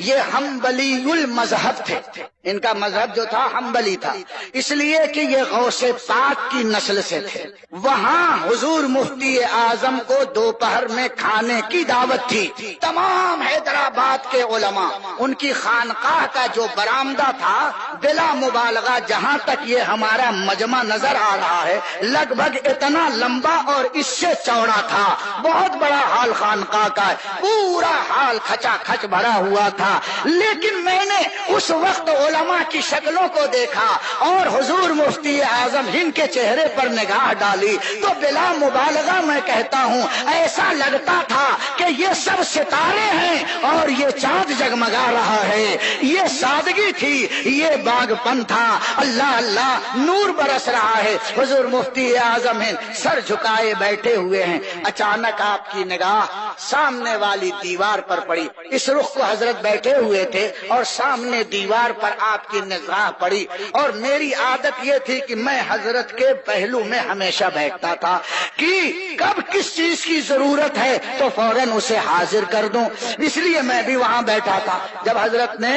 Speaker 1: یہ حنبلی المذہب تھے، ان کا مذہب جو تھا حنبلی تھا، اس لیے کہ یہ غوث پاک کی نسل سے تھے۔ وہاں حضور مفتی اعظم کو دوپہر میں کھانے کی دعوت تھی۔ تمام حیدرآباد کے علماء، ان کی خانقاہ کا جو برآمدہ تھا بلا مبالغہ جہاں تک یہ ہمارا مجمع نظر آ رہا ہے لگ بھگ اتنا لمبا اور اس سے چوڑا تھا، بہت بڑا ہال خانقاہ کا ہے، پورا ہال کھچا کھچ بھرا ہوا تھا۔ لیکن میں نے اس وقت علماء کی شکلوں کو دیکھا اور حضور مفتی اعظم ہند کے چہرے پر نگاہ ڈالی تو بلا مبالغہ میں کہتا ہوں ایسا لگتا تھا کہ یہ سب ستارے ہیں اور یہ چاند جگمگا رہا ہے۔ یہ سادگی تھی، یہ باغ پن تھا، اللہ اللہ نور برس رہا ہے۔ حضور مفتی اعظم ہند سر جھکائے بیٹھے ہوئے ہیں، اچانک آپ کی نگاہ سامنے والی دیوار پر پڑی۔ اس رخ کو حضرت بیٹھے ہوئے تھے اور سامنے دیوار پر آپ کی نگاہ پڑی، اور میری عادت یہ تھی کہ میں حضرت کے پہلو میں ہمیشہ بیٹھتا تھا کہ کب کس چیز کی ضرورت ہے تو فوراً اسے حاضر کر دوں، اس لیے میں بھی وہاں بیٹھا تھا۔ جب حضرت نے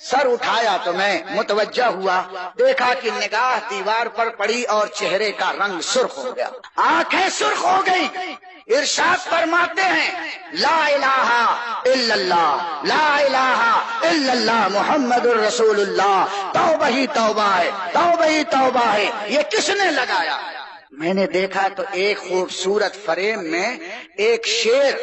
Speaker 1: سر اٹھایا تو میں متوجہ ہوا، دیکھا کہ نگاہ دیوار پر پڑی اور چہرے کا رنگ سرخ ہو گیا، آنکھیں سرخ ہو گئی۔ ارشاد فرماتے ہیں لا الہ الا اللہ، لا الہ الا اللہ محمد الرسول اللہ۔ توبہ ہی توبہ ہے، توبہ ہی توبہ ہے۔ یہ کس نے لگایا؟ میں نے دیکھا تو ایک خوبصورت فریم میں ایک شیر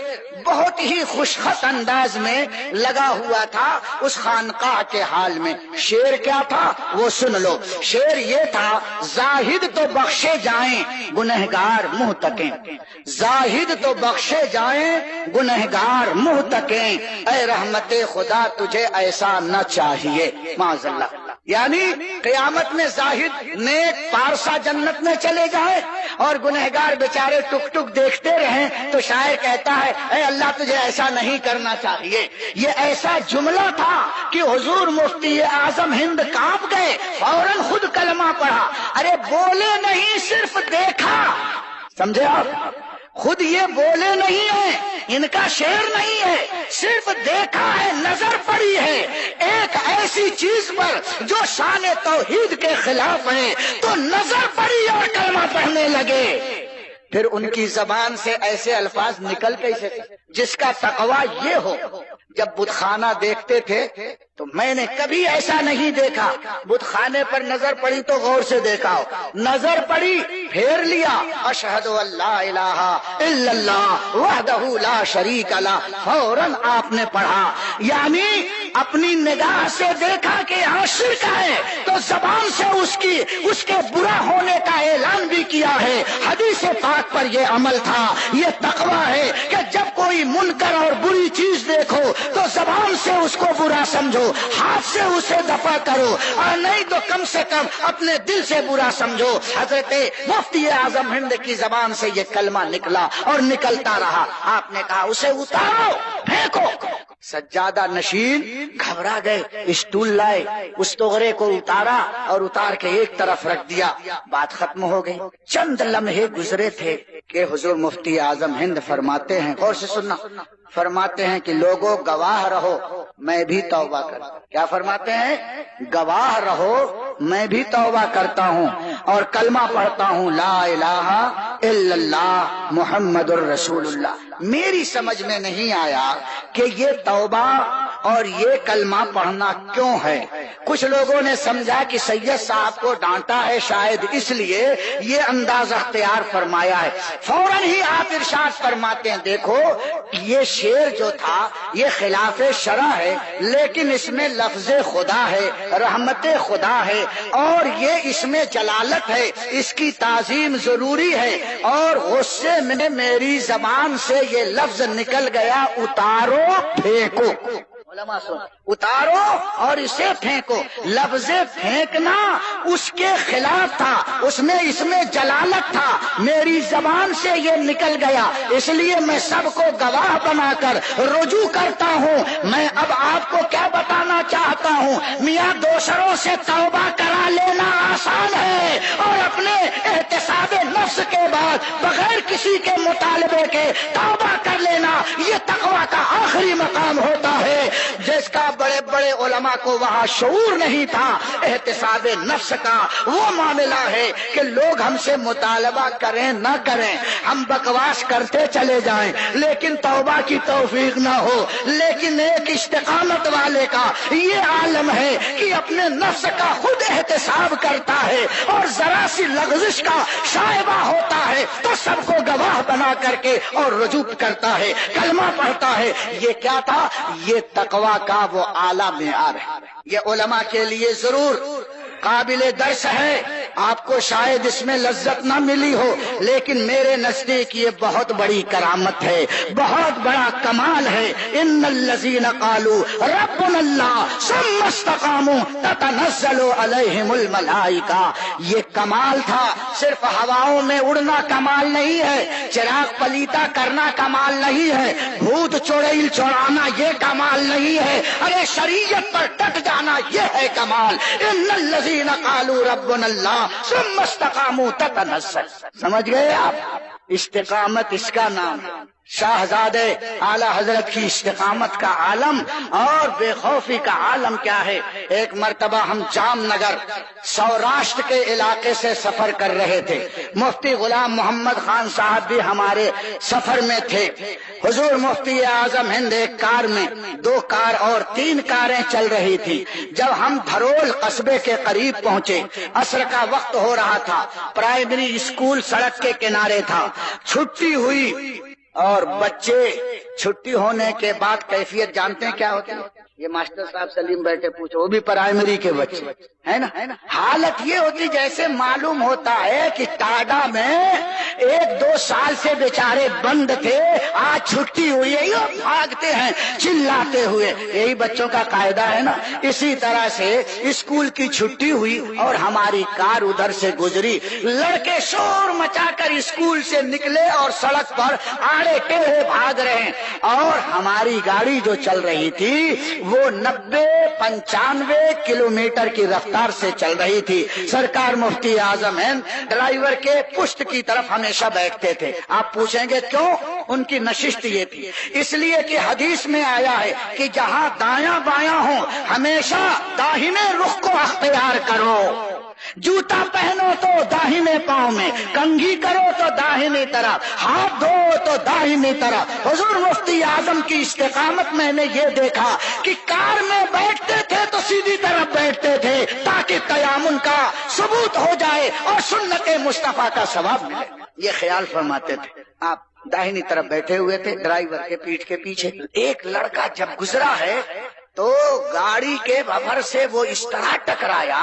Speaker 1: بہت ہی خوشخط انداز میں لگا ہوا تھا اس خانقاہ کے حال میں۔ شیر کیا تھا وہ سن لو۔ شیر یہ تھا زاہد تو بخشے جائیں گنہگار منہ تکیں، زاہد تو بخشے جائیں گنہگار منہ تکیں، اے رحمت خدا تجھے ایسا نہ چاہیے معاذ اللہ۔ یعنی قیامت میں زاہد نیک پارسا جنت میں چلے جائے اور گنہگار بیچارے ٹک ٹک دیکھتے رہیں تو شاعر کہتا ہے اے اللہ تجھے ایسا نہیں کرنا چاہیے۔ یہ ایسا جملہ تھا کہ حضور مفتی اعظم ہند کانپ گئے، فوراً خود کلمہ پڑھا۔ ارے بولے نہیں، صرف دیکھا، سمجھے آپ؟ خود یہ بولے نہیں ہیں، ان کا شعر نہیں ہے، صرف دیکھا ہے، نظر پڑی ہے ایک ایسی چیز پر جو شان توحید کے خلاف ہے، تو نظر پڑی اور کلمہ پڑھنے لگے۔ پھر ان کی زبان سے ایسے الفاظ نکل کیسے؟ جس کا تقویٰ یہ ہو۔ جب بت خانہ دیکھتے تھے تو میں نے کبھی ایسا نہیں دیکھا، بت خانے پر نظر پڑی تو غور سے دیکھا ہو، نظر پڑی پھیر لیا، اشہد ان لا الہ الا اللہ وحدہ لا شریک لہ، فوراً آپ نے پڑھا۔ یعنی اپنی نگاہ سے دیکھا کہ یہاں شرک ہے تو زبان سے اس کے برا ہونے کا اعلان بھی کیا ہے۔ حدیث پاک پر یہ عمل تھا، یہ تقویٰ ہے کہ جب کوئی منکر اور بری چیز دیکھو تو زبان سے اس کو برا سمجھو، ہاتھ سے اسے دفع کرو، اور نہیں تو کم سے کم اپنے دل سے برا سمجھو۔ حضرت مفتی اعظم ہند کی زبان سے یہ کلمہ نکلا اور نکلتا رہا۔ آپ نے کہا اسے اتارو، پھینکو۔ سجادہ نشین گھبرا گئے، اسٹول لائے، اس طغرے کو اتارا اور اتار کے ایک طرف رکھ دیا، بات ختم ہو گئی۔ چند لمحے گزرے تھے کہ حضور مفتی اعظم ہند فرماتے ہیں، غور سے سننا، فرماتے ہیں کہ لوگوں گواہ رہو میں بھی توبہ کرتا ہوں۔ کیا فرماتے ہیں؟ گواہ رہو میں بھی توبہ کرتا ہوں اور کلمہ پڑھتا ہوں لا الہ الا اللہ محمد الرسول اللہ۔ میری سمجھ میں نہیں آیا کہ یہ توبہ اور یہ کلمہ پڑھنا کیوں ہے۔ کچھ لوگوں نے سمجھا کہ سید صاحب کو ڈانٹا ہے، شاید اس لیے یہ انداز اختیار فرمایا ہے۔ فوراً ہی آپ ارشاد فرماتے ہیں دیکھو یہ شعر جو تھا یہ خلاف شرع ہے، لیکن اس میں لفظ خدا ہے، رحمت خدا ہے، اور یہ اس میں جلالت ہے، اس کی تعظیم ضروری ہے، اور غصے میں میری زبان سے یہ لفظ نکل گیا اتارو پھینکو۔ علماء سن، اتارو اور اسے پھینکو۔ لفظ پھینکنا اس کے خلاف تھا، اس میں جلالت تھا، میری زبان سے یہ نکل گیا، اس لیے میں سب کو گواہ بنا کر رجوع کرتا ہوں۔ میں اب آپ کو کیا بتانا چاہتا ہوں، میاں دوسروں سے توبہ کرا لینا آسان ہے، اور اپنے احتساب نفس کے بعد بغیر کسی کے مطالبے کے توبہ کر لینا یہ تقویٰ کا آخری مقام ہوتا ہے، جس کا بڑے بڑے علماء کو وہاں شعور نہیں تھا۔ احتساب نفس کا وہ معاملہ ہے کہ لوگ ہم سے مطالبہ کریں نہ کریں، ہم بکواس کرتے چلے جائیں لیکن توبہ کی توفیق نہ ہو۔ لیکن ایک استقامت والے کا یہ عالم ہے کہ اپنے نفس کا خود احتساب کرتا ہے، اور ذرا سی لغزش کا شائبہ ہوتا ہے تو سب کو گواہ بنا کر کے اور رجوع کرتا ہے، کلمہ پڑھتا ہے۔ یہ کیا تھا؟ یہ تقویٰ کا وہ اعلیٰ معیار ہے۔ یہ علماء کے لیے ضرور قابل درس ہے، آپ کو شاید اس میں لذت نہ ملی ہو، لیکن میرے نزدیک یہ بہت بڑی کرامت ہے، بہت بڑا کمال ہے۔ ان الذین قالوا ربنا اللہ ثم استقاموا تتنزل علیہم الملائکہ۔ یہ کمال تھا، صرف ہواؤں میں اڑنا کمال نہیں ہے، چراغ پلیتا کرنا کمال نہیں ہے، بھوت چڑیل چڑانا یہ کمال نہیں ہے، ارے شریعت پر ڈٹ جانا یہ ہے کمال۔ ان الذین قالوا ربنا اللہ ثم استقاموا تتنزل۔ سمجھ گئے آپ؟ استقامت اس کا نام ہے۔
Speaker 2: شاہزادے اعلی حضرت کی استقامت کا عالم اور بے خوفی کا عالم کیا ہے. ایک مرتبہ ہم جام نگر سوراشٹر کے علاقے سے سفر کر رہے تھے. مفتی غلام محمد خان صاحب بھی ہمارے سفر میں تھے. حضور مفتی اعظم ہند ایک کار میں، 2 کار اور 3 کاریں چل رہی تھی. جب ہم دھرول قصبے کے قریب پہنچے، عصر کا وقت ہو رہا تھا. پرائمری اسکول سڑک کے کنارے تھا. چھٹی ہوئی اور بچے چھٹی ہونے کے بعد کیفیت جانتے ہیں کیا ہوتی ہے؟ یہ ماسٹر صاحب سلیم بیٹھے پوچھو، وہ بھی پرائمری کے بچے ہے نا. حالت یہ ہوتی جیسے معلوم ہوتا ہے کہ ٹاڈا میں 1-2 سال سے بیچارے بند تھے، آج چھٹی ہوئی ہے، یہ بھاگتے ہیں چلاتے ہوئے. یہی بچوں کا قاعدہ ہے نا. اسی طرح سے اسکول کی چھٹی ہوئی اور ہماری کار ادھر سے گزری. لڑکے شور مچا کر اسکول سے نکلے اور سڑک پر آڑے ٹیڑھے بھاگ رہے ہیں. اور ہماری گاڑی جو چل رہی تھی وہ 90-95 کلومیٹر کی رفتار سے چل رہی تھی. سرکار مفتی اعظم ہند ڈرائیور کے پشت کی طرف ہمیشہ بیٹھتے تھے. آپ پوچھیں گے کیوں؟ ان کی نشست یہ تھی، اس لیے کہ حدیث میں آیا ہے کہ جہاں دایاں بایاں ہوں ہمیشہ داہنے رخ کو اختیار کرو. جوتا پہنو تو داہنے پاؤں میں، کنگھی کرو تو داہنی طرف، ہاتھ دھو تو داہنی طرف. حضور مفتی اعظم کی استقامت میں نے یہ دیکھا کہ کار میں بیٹھتے تھے تو سیدھی طرف بیٹھتے تھے تاکہ تیامن کا ثبوت ہو جائے اور سنت مصطفیٰ کا ثواب ملے. یہ خیال فرماتے تھے. آپ داہنی طرف بیٹھے ہوئے تھے ڈرائیور کے پیٹھ کے پیچھے. ایک لڑکا جب گزرا ہے تو گاڑی کے بفر سے وہ اس طرح ٹکرایا،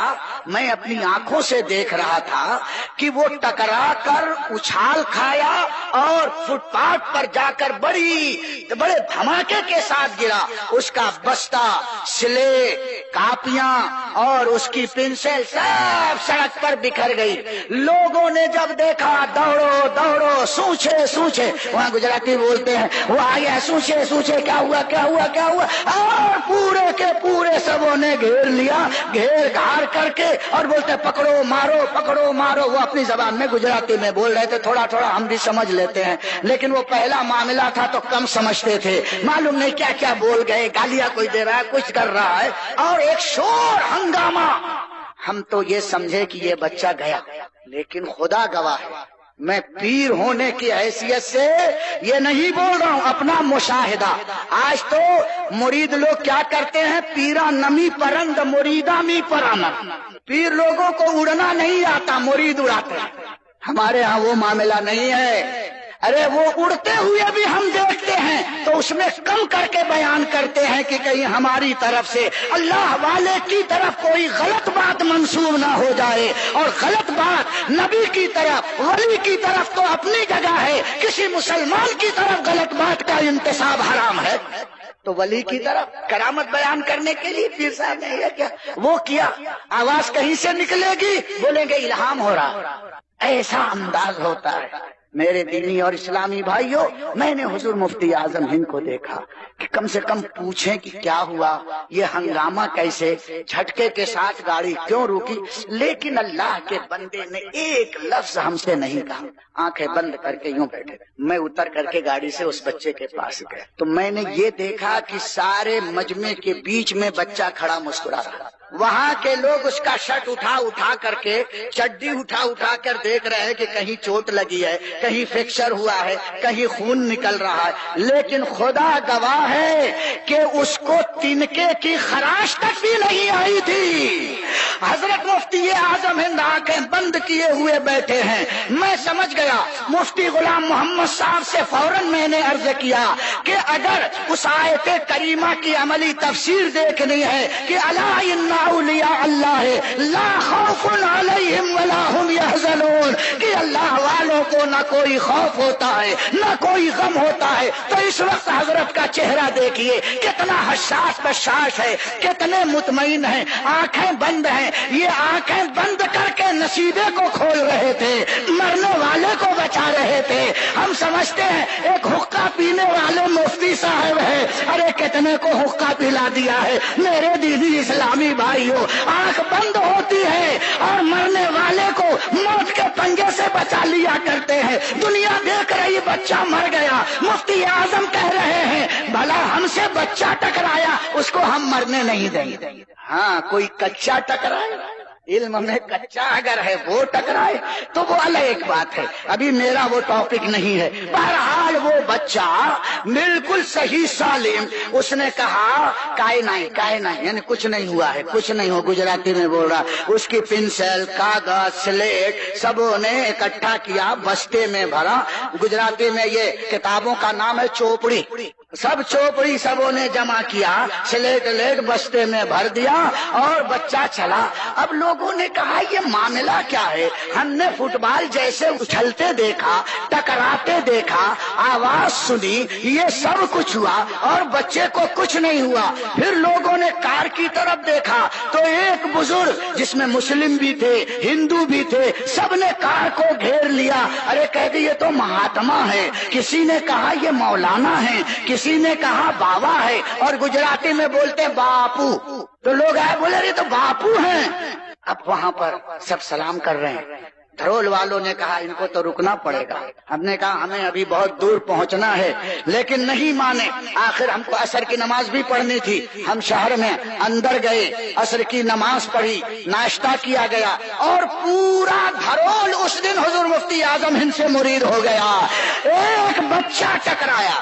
Speaker 2: میں اپنی آنکھوں سے دیکھ رہا تھا کہ وہ ٹکرا کر اچھال کھایا اور فٹ پاتھ پر جا کر بڑے دھماکے کے ساتھ گرا. اس کا بستہ، سلے، کاپیاں اور اس کی پنسل سب سڑک پر بکھر گئی. لوگوں نے جب دیکھا دوڑو دوڑو، سوچے سوچے، وہاں گجراتی بولتے ہیں، وہ آگے سوچے سوچے کیا ہوا کیا ہوا کیا ہوا، اور پورے کے پورے سبوں نے گھیر لیا، گھیر گھار کر کے اور بولتے پکڑو مارو پکڑو مارو. وہ اپنی زبان میں گجراتی میں بول رہے تھے، تھوڑا تھوڑا ہم بھی سمجھ لیتے ہیں، لیکن وہ پہلا معاملہ تھا تو کم سمجھتے تھے. معلوم نہیں کیا کیا بول گئے، گالیاں کوئی دے رہا ہے، کچھ کر رہا ہے، اور ایک شور ہنگامہ. ہم تو یہ سمجھے کہ یہ بچہ گیا، لیکن خدا گواہ ہے میں پیر ہونے کی حیثیت سے یہ نہیں بول رہا ہوں، اپنا مشاہدہ. آج تو مرید لوگ کیا کرتے ہیں، پیرا نمی پرند مریدا می پرامد. پیر لوگوں کو اڑنا نہیں آتا، مرید اڑاتے ہیں. ہمارے ہاں وہ معاملہ نہیں ہے. ارے وہ اڑتے ہوئے بھی ہم دیکھتے ہیں تو اس میں کم کر کے بیان کرتے ہیں کہ کہیں ہماری طرف سے اللہ والے کی طرف کوئی غلط بات منسوب نہ ہو جائے. اور غلط بات نبی کی طرف، ولی کی طرف تو اپنی جگہ ہے، کسی مسلمان کی طرف غلط بات کا انتساب حرام ہے. تو ولی کی طرف کرامت بیان کرنے کے لیے پیر صاحب نے یہ کیا وہ کیا، آواز کہیں سے نکلے گی بولیں گے الہام ہو رہا. ایسا انداز ہوتا ہے. میرے دینی اور اسلامی بھائیوں، میں نے حضور مفتی اعظم ہند کو دیکھا کہ کم سے کم پوچھیں کہ کیا ہوا، یہ ہنگامہ کیسے، جھٹکے کے ساتھ گاڑی کیوں روکی. لیکن اللہ کے بندے نے ایک لفظ ہم سے نہیں کہا، آنکھیں بند کر کے یوں بیٹھے. میں اتر کر کے گاڑی سے اس بچے کے پاس گیا تو میں نے یہ دیکھا کہ سارے مجمع کے بیچ میں بچہ کھڑا مسکرا رہا. وہاں کے لوگ اس کا شرٹ اٹھا کر کے، چڈی اٹھا کر دیکھ رہے ہیں کہ کہیں چوٹ لگی ہے، کہیں فریکچر ہوا ہے، کہیں خون نکل رہا ہے. لیکن خدا گواہ ہے کہ اس کو تنکے کی خراش تک بھی نہیں آئی تھی. حضرت مفتی اعظم ہند آنکھیں بند کیے ہوئے بیٹھے ہیں. میں سمجھ گیا. مفتی غلام محمد صاحب سے فوراً میں نے عرض کیا کہ اگر اس آیت کریمہ کی عملی تفسیر دیکھنی ہے کہ الا ان اولیاء اللہ لا خوف علیہم ولا هم یحزنون، کہ اللہ والوں کو نہ کوئی خوف ہوتا ہے نہ کوئی غم ہوتا ہے، تو اس وقت حضرت کا چہرہ دیکھیے کتنا حساس بشاش ہے، کتنے مطمئن ہیں، آنکھیں بند ہیں. یہ آنکھیں بند کر کے نصیبے کو کھول رہے تھے، مرنے والے کو بچا رہے تھے. ہم سمجھتے ہیں ایک حقہ پینے والے مفتی صاحب ہے، ارے کتنے کو حقہ پلا دیا ہے. میرے دینی اسلامی بھائیوں، آنکھ بند ہوتی ہے اور مرنے والے کو موت کے پنجے سے بچا لیا کرتے ہیں. دنیا دیکھ رہی بچہ مر گیا، مفتی اعظم کہہ رہے ہیں بھلا ہم سے بچہ ٹکرایا اس کو ہم مرنے نہیں دیں گے. ہاں کوئی کچا ٹکرائے، علم میں کچا اگر ہے وہ ٹکرائے تو وہ الگ ایک بات ہے، ابھی میرا وہ ٹاپک نہیں ہے. بہرحال وہ بچہ بالکل صحیح سالم، اس نے کہا کائنا یعنی کچھ نہیں ہوا ہے، کچھ نہیں ہو، گجراتی میں بول رہا. اس کی پنسل، کاغذ، سلیٹ سبوں نے اکٹھا کیا، بستے میں بھرا. گجراتی میں یہ کتابوں کا نام ہے چوپڑی. سب چوپڑی سبوں نے جمع کیا، سلیٹ بستے میں بھر دیا اور بچہ چلا. اب لوگوں نے کہا یہ معاملہ کیا ہے؟ ہم نے فٹ بال جیسے اچھلتے دیکھا، ٹکراتے دیکھا، آواز سنی، یہ سب کچھ ہوا اور بچے کو کچھ نہیں ہوا. پھر لوگوں نے کار کی طرف دیکھا تو ایک بزرگ جس میں مسلم بھی تھے، ہندو بھی تھے، سب نے کار کو گھیر لیا. ارے کہہ دی یہ تو مہاتما ہے، کسی نے کہا یہ مولانا ہے، کسی نے کہا بابا ہے، اور گجراتی میں بولتے باپو. تو لوگ آئے بولے یہ تو باپو ہیں. اب وہاں پر سب سلام کر رہے ہیں. دھرول والوں نے کہا ان کو تو رکنا پڑے گا. ہم نے کہا ہمیں ابھی بہت دور پہنچنا ہے، لیکن نہیں مانے. آخر ہم کو عصر کی نماز بھی پڑھنی تھی. ہم شہر میں اندر گئے، عصر کی نماز پڑھی، ناشتہ کیا گیا اور پورا دھرول اس دن حضور مفتی اعظم ہند سے مرید ہو گیا. ایک بچہ ٹکرایا،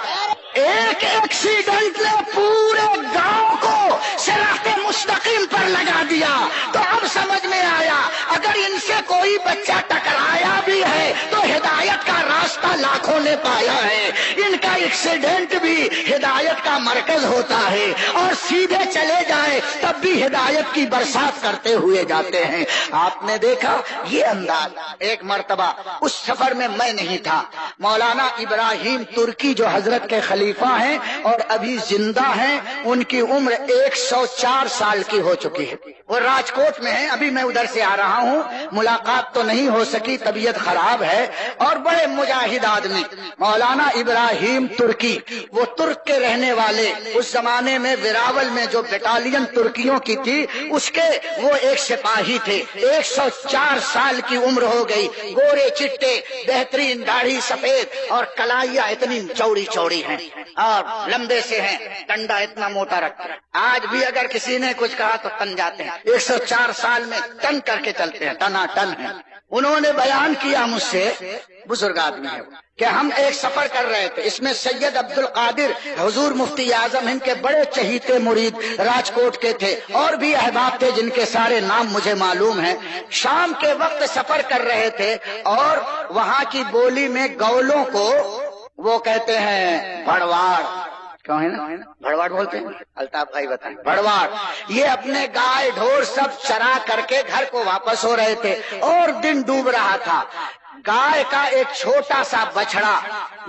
Speaker 2: ایک ایکسیڈنٹ نے پورے گاؤں کو صراط مستقیم پر لگا دیا. تو اب سمجھ میں آیا اگر ان سے کوئی بچہ ٹکرایا بھی ہے تو ہدایت کا راستہ لاکھوں نے پایا ہے. ان کا ایکسیڈنٹ بھی ہدایت کا مرکز ہوتا ہے اور سیدھے چلے جائے تب بھی ہدایت کی برسات کرتے ہوئے جاتے ہیں. آپ نے دیکھا یہ انداز. ایک مرتبہ اس سفر میں میں نہیں تھا، مولانا ابراہیم ترکی جو حضرت کے خلیفہ ہیں اور ابھی زندہ ہیں، ان کی عمر 104 سال کی ہو چکی ہے. وہ راجکوٹ میں ہیں، ابھی میں ادھر سے آ رہا ہوں، ملاقات تو نہیں ہو سکی، طبیعت خراب ہے. اور بڑے مجاہد آدمی مولانا ابراہیم ترکی، وہ ترک کے رہنے والے، اس زمانے میں وراول میں جو بٹالین ترکیوں کی تھی اس کے وہ ایک سپاہی تھے. 104 سال کی عمر ہو گئی، گورے چٹے، بہترین داڑھی سفید اور کلائیاں اتنی چوڑی چوڑی ہیں اور لمبے سے ہیں، ڈنڈا اتنا موٹا رکھتا ہے. آج بھی اگر کسی نے کچھ کہا تو تن جاتے ہیں. 104 سال میں ٹن کر کے چلتے ہیں، ٹنا ٹن ہے. انہوں نے بیان کیا مجھ سے، بزرگ آدمی ہے، کہ ہم ایک سفر کر رہے تھے، اس میں سید عبد القادر حضور مفتی اعظم ہند کے بڑے چہیتے مرید راجکوٹ کے تھے اور بھی احباب تھے جن کے سارے نام مجھے معلوم ہیں. شام کے وقت سفر کر رہے تھے اور وہاں کی بولی میں گولوں کو وہ کہتے ہیں بھڑواڑ. کیوں ہے نا بھڑواڑ بولتے ہیں؟ الطاف بھائی بتائیں. بھڑواڑ یہ اپنے گائے ڈھور سب چرا کر کے گھر کو واپس ہو رہے تھے اور دن ڈوب رہا تھا. گائے کا ایک چھوٹا سا بچڑا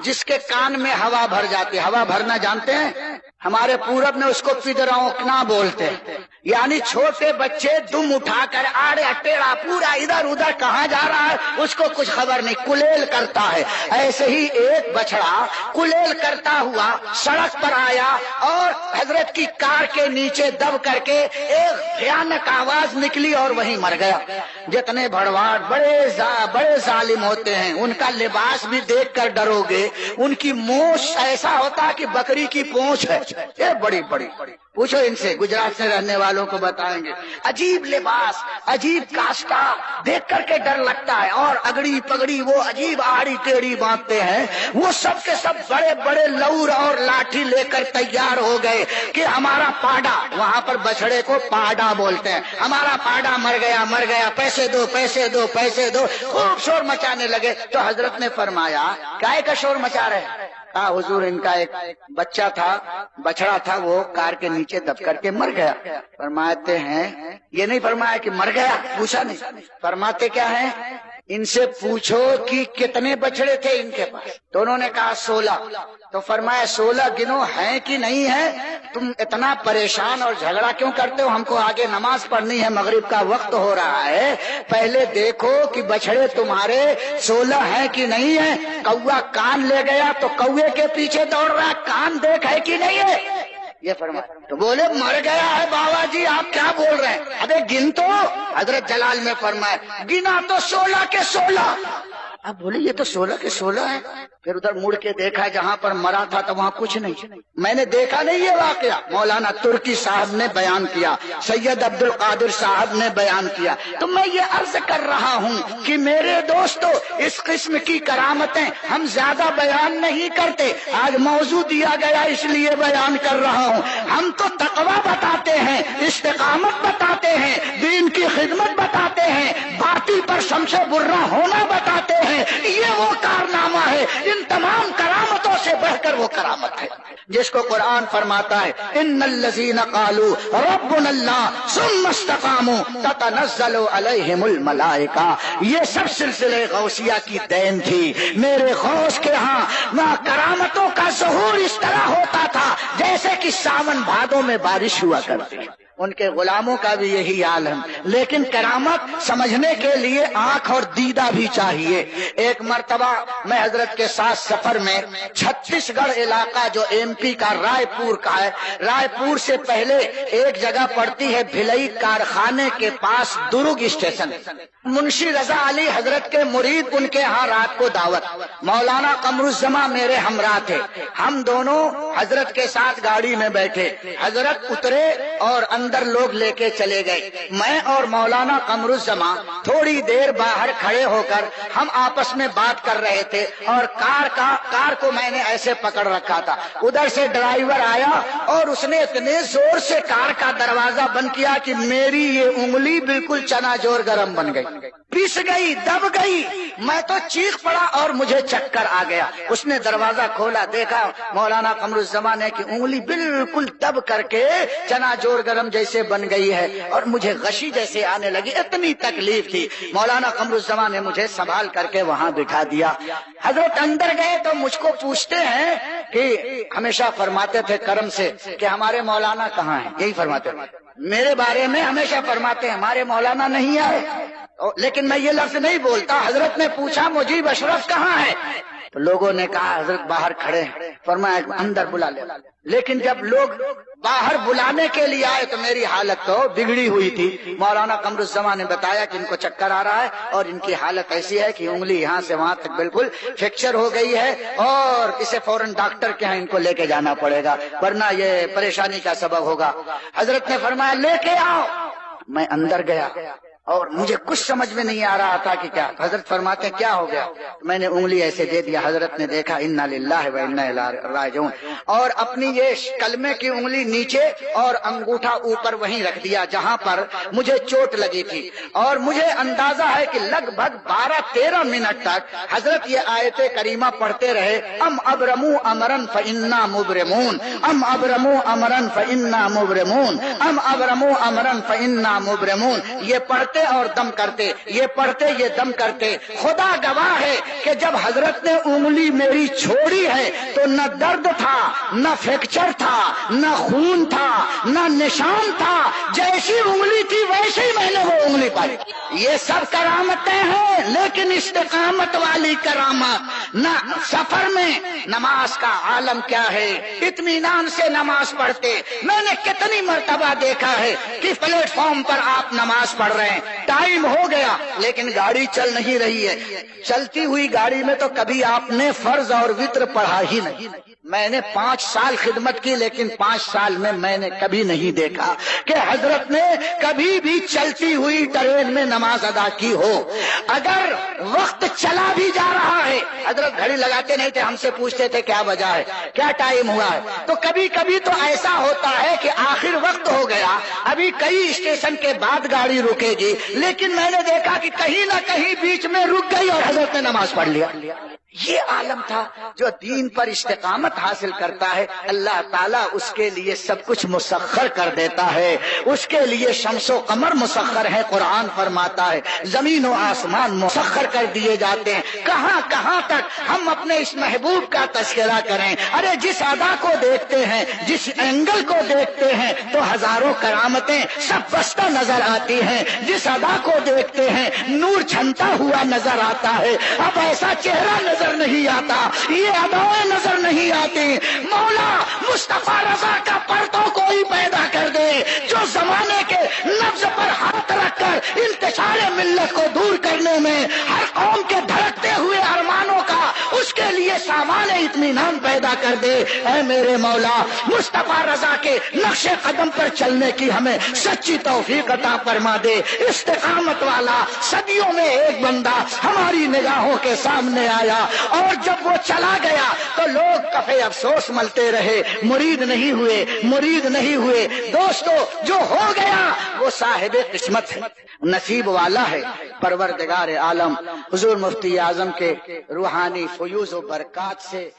Speaker 2: جس کے کان میں ہوا بھر جاتی، ہوا بھرنا جانتے ہیں؟ ہمارے پورب میں اس کو پدرونکنا بولتے ہیں. یعنی چھوٹے بچے دم اٹھا کر آڑے اٹیڑا پورا ادھر ادھر کہاں جا رہا ہے اس کو کچھ خبر نہیں، کلیل کرتا ہے. ایسے ہی ایک بچڑا کلیل کرتا ہوا سڑک پر آیا اور حضرت کی کار کے نیچے دب کر کے ایک بھیانک آواز نکلی اور وہیں مر گیا. جتنے بھڑواڑ بڑے ظالم ہوتے ہیں، ان کا لباس بھی دیکھ کر ڈرو گے. ان کی مونچھ ایسا ہوتا کہ بکری کی پونچھ ہے، یہ بڑی بڑی. پوچھو ان سے، گجرات سے رہنے والوں کو بتائیں گے. عجیب لباس، عجیب کاشتہ، دیکھ کر کے ڈر لگتا ہے. اور اگڑی پگڑی وہ عجیب آڑی ٹیڑھی باندھتے ہیں. وہ سب کے سب بڑے بڑے لور اور لاٹھی لے کر تیار ہو گئے کہ ہمارا پاڈا، وہاں پر بچڑے کو پاڈا بولتے ہیں، ہمارا پاڈا مر گیا، پیسے دو پیسے دو پیسے دو. خوب شور مچانے لگے. تو حضرت نے فرمایا کائے کا شور مچا رہے ہیں؟ کہا حضور ان کا ایک بچہ تھا، بچڑا تھا، وہ کار کے نیچے دب کر کے مر گیا. فرماتے ہیں، یہ نہیں فرمایا کہ مر گیا، پوچھا نہیں، فرماتے کیا ہے ان سے پوچھو کہ کتنے بچڑے تھے ان کے پاس. تو انہوں نے کہا 16. تو فرمایا 16 گنو ہیں کہ نہیں ہے؟ تم اتنا پریشان اور جھگڑا کیوں کرتے ہو؟ ہم کو آگے نماز پڑھنی ہے، مغرب کا وقت ہو رہا ہے. پہلے دیکھو کہ بچڑے تمہارے 16 ہیں کہ نہیں ہیں. کوا کان لے گیا تو کوے کے پیچھے دوڑ رہا، کان دیکھ ہے کہ نہیں ہے؟ یہ فرمایا تو بولے مر گیا ہے بابا جی آپ کیا بول رہے ہیں؟ ابے گن تو، حضرت جلال میں فرمایا گنا تو 16 کے 16۔ اب بولے یہ تو 16 کے 16 ہے۔ پھر ادھر مڑ کے دیکھا جہاں پر مرا تھا تو وہاں کچھ نہیں۔ میں نے دیکھا نہیں یہ واقعہ، مولانا ترکی صاحب نے بیان کیا، سید عبد القادر صاحب نے بیان کیا۔ تو میں یہ عرض کر رہا ہوں کہ میرے دوستو اس قسم کی کرامتیں ہم زیادہ بیان نہیں کرتے، آج موضوع دیا گیا اس لیے بیان کر رہا ہوں۔ ہم تو تقویٰ بتاتے ہیں، استقامت بتاتے ہیں، دین کی خدمت بتاتے ہیں، باطل پر شمس برہ ہونا بتاتے ہیں۔ یہ وہ کارنامہ ہے، ان تمام کرامتوں سے بڑھ کر وہ کرامت ہے جس کو قرآن فرماتا ہے ان الذین قالوا ربنا اللہ ثم استقاموا تتنزل علیہم الملائکہ۔ یہ سب سلسلے غوثیہ کی دین تھی۔ میرے غوث کے ہاں وہاں کرامتوں کا ظہور اس طرح ہوتا تھا جیسے کہ ساون بھادوں میں بارش ہوا کرتی۔ ان کے غلاموں کا بھی یہی حال ہے، لیکن کرامت سمجھنے کے لیے آنکھ اور دیدہ بھی چاہیے۔ ایک مرتبہ میں حضرت کے ساتھ سفر میں چھتیس گڑھ علاقہ جو ایم پی کا رائے پور کا ہے، رائے پور سے پہلے ایک جگہ پڑتی ہے بھلئی کارخانے کے پاس درگ اسٹیشن، منشی رضا علی حضرت کے مرید ان کے ہاں رات کو دعوت، مولانا قمر الزماں میرے ہمراہ تھے، ہم دونوں حضرت کے ساتھ گاڑی میں بیٹھے، حضرت اترے اور اندر لوگ لے کے چلے گئے، میں اور مولانا قمر الزماں تھوڑی دیر باہر کھڑے ہو کر ہم آپس میں بات کر رہے تھے، اور کار کو میں نے ایسے پکڑ رکھا تھا، ادھر سے ڈرائیور آیا اور اس نے اتنے زور سے کار کا دروازہ بند کیا کہ میری یہ انگلی بالکل چنا جور گرم بن گئی، پس گئی، دب گئی، میں تو چیخ پڑا اور مجھے چکر آ گیا۔ اس نے دروازہ کھولا، دیکھا مولانا قمر الزماں نے کہ انگلی بالکل دب کر کے چنا جور گرم جیسے بن گئی ہے اور مجھے غشی جیسے آنے لگی، اتنی تکلیف تھی۔ مولانا قمر الزماں نے مجھے سنبھال کر کے وہاں بٹھا دیا۔ حضرت اندر گئے تو مجھ کو پوچھتے ہیں کہ ہمیشہ فرماتے تھے کرم سے کہ ہمارے مولانا کہاں ہیں، یہی فرماتے تھے میرے بارے میں، ہمیشہ فرماتے ہیں ہمارے مولانا نہیں آئے، لیکن میں یہ لفظ نہیں بولتا۔ حضرت نے پوچھا مجیب اشرف کہاں ہے، تو لوگوں نے کہا حضرت باہر کھڑے ہیں، فرمایا اندر بلا لے، لیکن جب لوگ باہر بلانے کے لیے آئے تو میری حالت تو بگڑی ہوئی تھی۔ مولانا قمر الزماں نے بتایا کہ ان کو چکر آ رہا ہے اور ان کی حالت ایسی ہے کہ انگلی یہاں سے وہاں تک بالکل فریکچر ہو گئی ہے اور اسے فوراً ڈاکٹر کے ہاں ان کو لے کے جانا پڑے گا ورنہ یہ پریشانی کا سبب ہوگا۔ حضرت نے فرمایا لے کے آؤ۔ میں اندر گیا اور مجھے کچھ سمجھ میں نہیں آ رہا تھا کہ کیا، حضرت فرماتے ہیں کیا ہو گیا، میں نے انگلی ایسے دے دیا، حضرت نے دیکھا انا للہ و انا الیہ راجعون، اور اپنی یہ کلمے کی انگلی نیچے اور انگوٹھا اوپر وہیں رکھ دیا جہاں پر مجھے چوٹ لگی تھی، اور مجھے اندازہ ہے کہ لگ بھگ 12-13 منٹ تک حضرت یہ آیت کریمہ پڑھتے رہے، ام ابرموا امرا فانا مبرمون، ام ابرموا امرا فانا مبرمون، ام ابرموا امرا فانا مبرمون، یہ پڑھتے اور دم کرتے، یہ پڑھتے یہ دم کرتے۔ خدا گواہ ہے کہ جب حضرت نے انگلی میری چھوڑی ہے تو نہ درد تھا، نہ فریکچر تھا، نہ خون تھا، نہ نشان تھا، جیسی انگلی تھی ویسے ہی میں نے وہ انگلی پائی۔ یہ سب کرامتیں ہیں، لیکن استقامت والی کرامت نہ۔ سفر میں نماز کا عالم کیا ہے، اطمینان سے نماز پڑھتے۔ میں نے کتنی مرتبہ دیکھا ہے کہ پلیٹ فارم پر آپ نماز پڑھ رہے ہیں، ٹائم ہو گیا لیکن گاڑی چل نہیں رہی ہے، چلتی ہوئی گاڑی میں تو کبھی آپ نے فرض اور وتر پڑھا ہی نہیں۔ میں نے 5 سال خدمت کی لیکن 5 سال میں نے کبھی نہیں دیکھا کہ حضرت نے کبھی بھی چلتی ہوئی ٹرین میں نماز ادا کی ہو۔ اگر وقت چلا بھی جا رہا ہے، حضرت گھڑی لگاتے نہیں تھے، ہم سے پوچھتے تھے کیا وجہ ہے، کیا ٹائم ہوا ہے، تو کبھی کبھی تو ایسا ہوتا ہے کہ آخر وقت ہو گیا، ابھی کئی اسٹیشن کے بعد گاڑی رکے گی، لیکن میں نے دیکھا کہ کہیں نہ کہیں بیچ میں رک گئی اور حضرت نے نماز پڑھ لیا۔ یہ عالم تھا جو دین پر استقامت حاصل کرتا ہے، اللہ تعالیٰ اس کے لیے سب کچھ مسخر کر دیتا ہے، اس کے لیے شمس و قمر مسخر ہے، قرآن فرماتا ہے زمین و آسمان مسخر کر دیے جاتے ہیں۔ کہاں کہاں تک ہم اپنے اس محبوب کا تذکرہ کریں، ارے جس ادا کو دیکھتے ہیں، جس اینگل کو دیکھتے ہیں تو ہزاروں کرامتیں سب بستہ نظر آتی ہیں، جس ادا کو دیکھتے ہیں نور چھنتا ہوا نظر آتا ہے، اب ایسا چہرہ نظر نظر نہیں آتا، یہ ادائیں نظر نہیں آتی۔ مولا مصطفیٰ رضا کا پرتو کوئی پیدا کر دے جو زمانے کے نبض پر ہاتھ رکھ کر انتشار ملت کو دور کرنے میں ہر قوم کے دھڑکتے ہوئے ارمانوں کا اس کے لیے سامان اطمینان پیدا کر دے۔ اے میرے مولا مصطفیٰ رضا کے نقش قدم پر چلنے کی ہمیں سچی توفیق عطا فرما دے۔ استقامت والا صدیوں میں ایک بندہ ہماری نگاہوں کے سامنے آیا، اور جب وہ چلا گیا تو لوگ کفے افسوس ملتے رہے، مرید نہیں ہوئے، مرید نہیں ہوئے۔ دوستو جو ہو گیا وہ صاحب قسمت ہے، نصیب والا ہے۔ پروردگار عالم حضور مفتی اعظم کے روحانی فیوز و برکات سے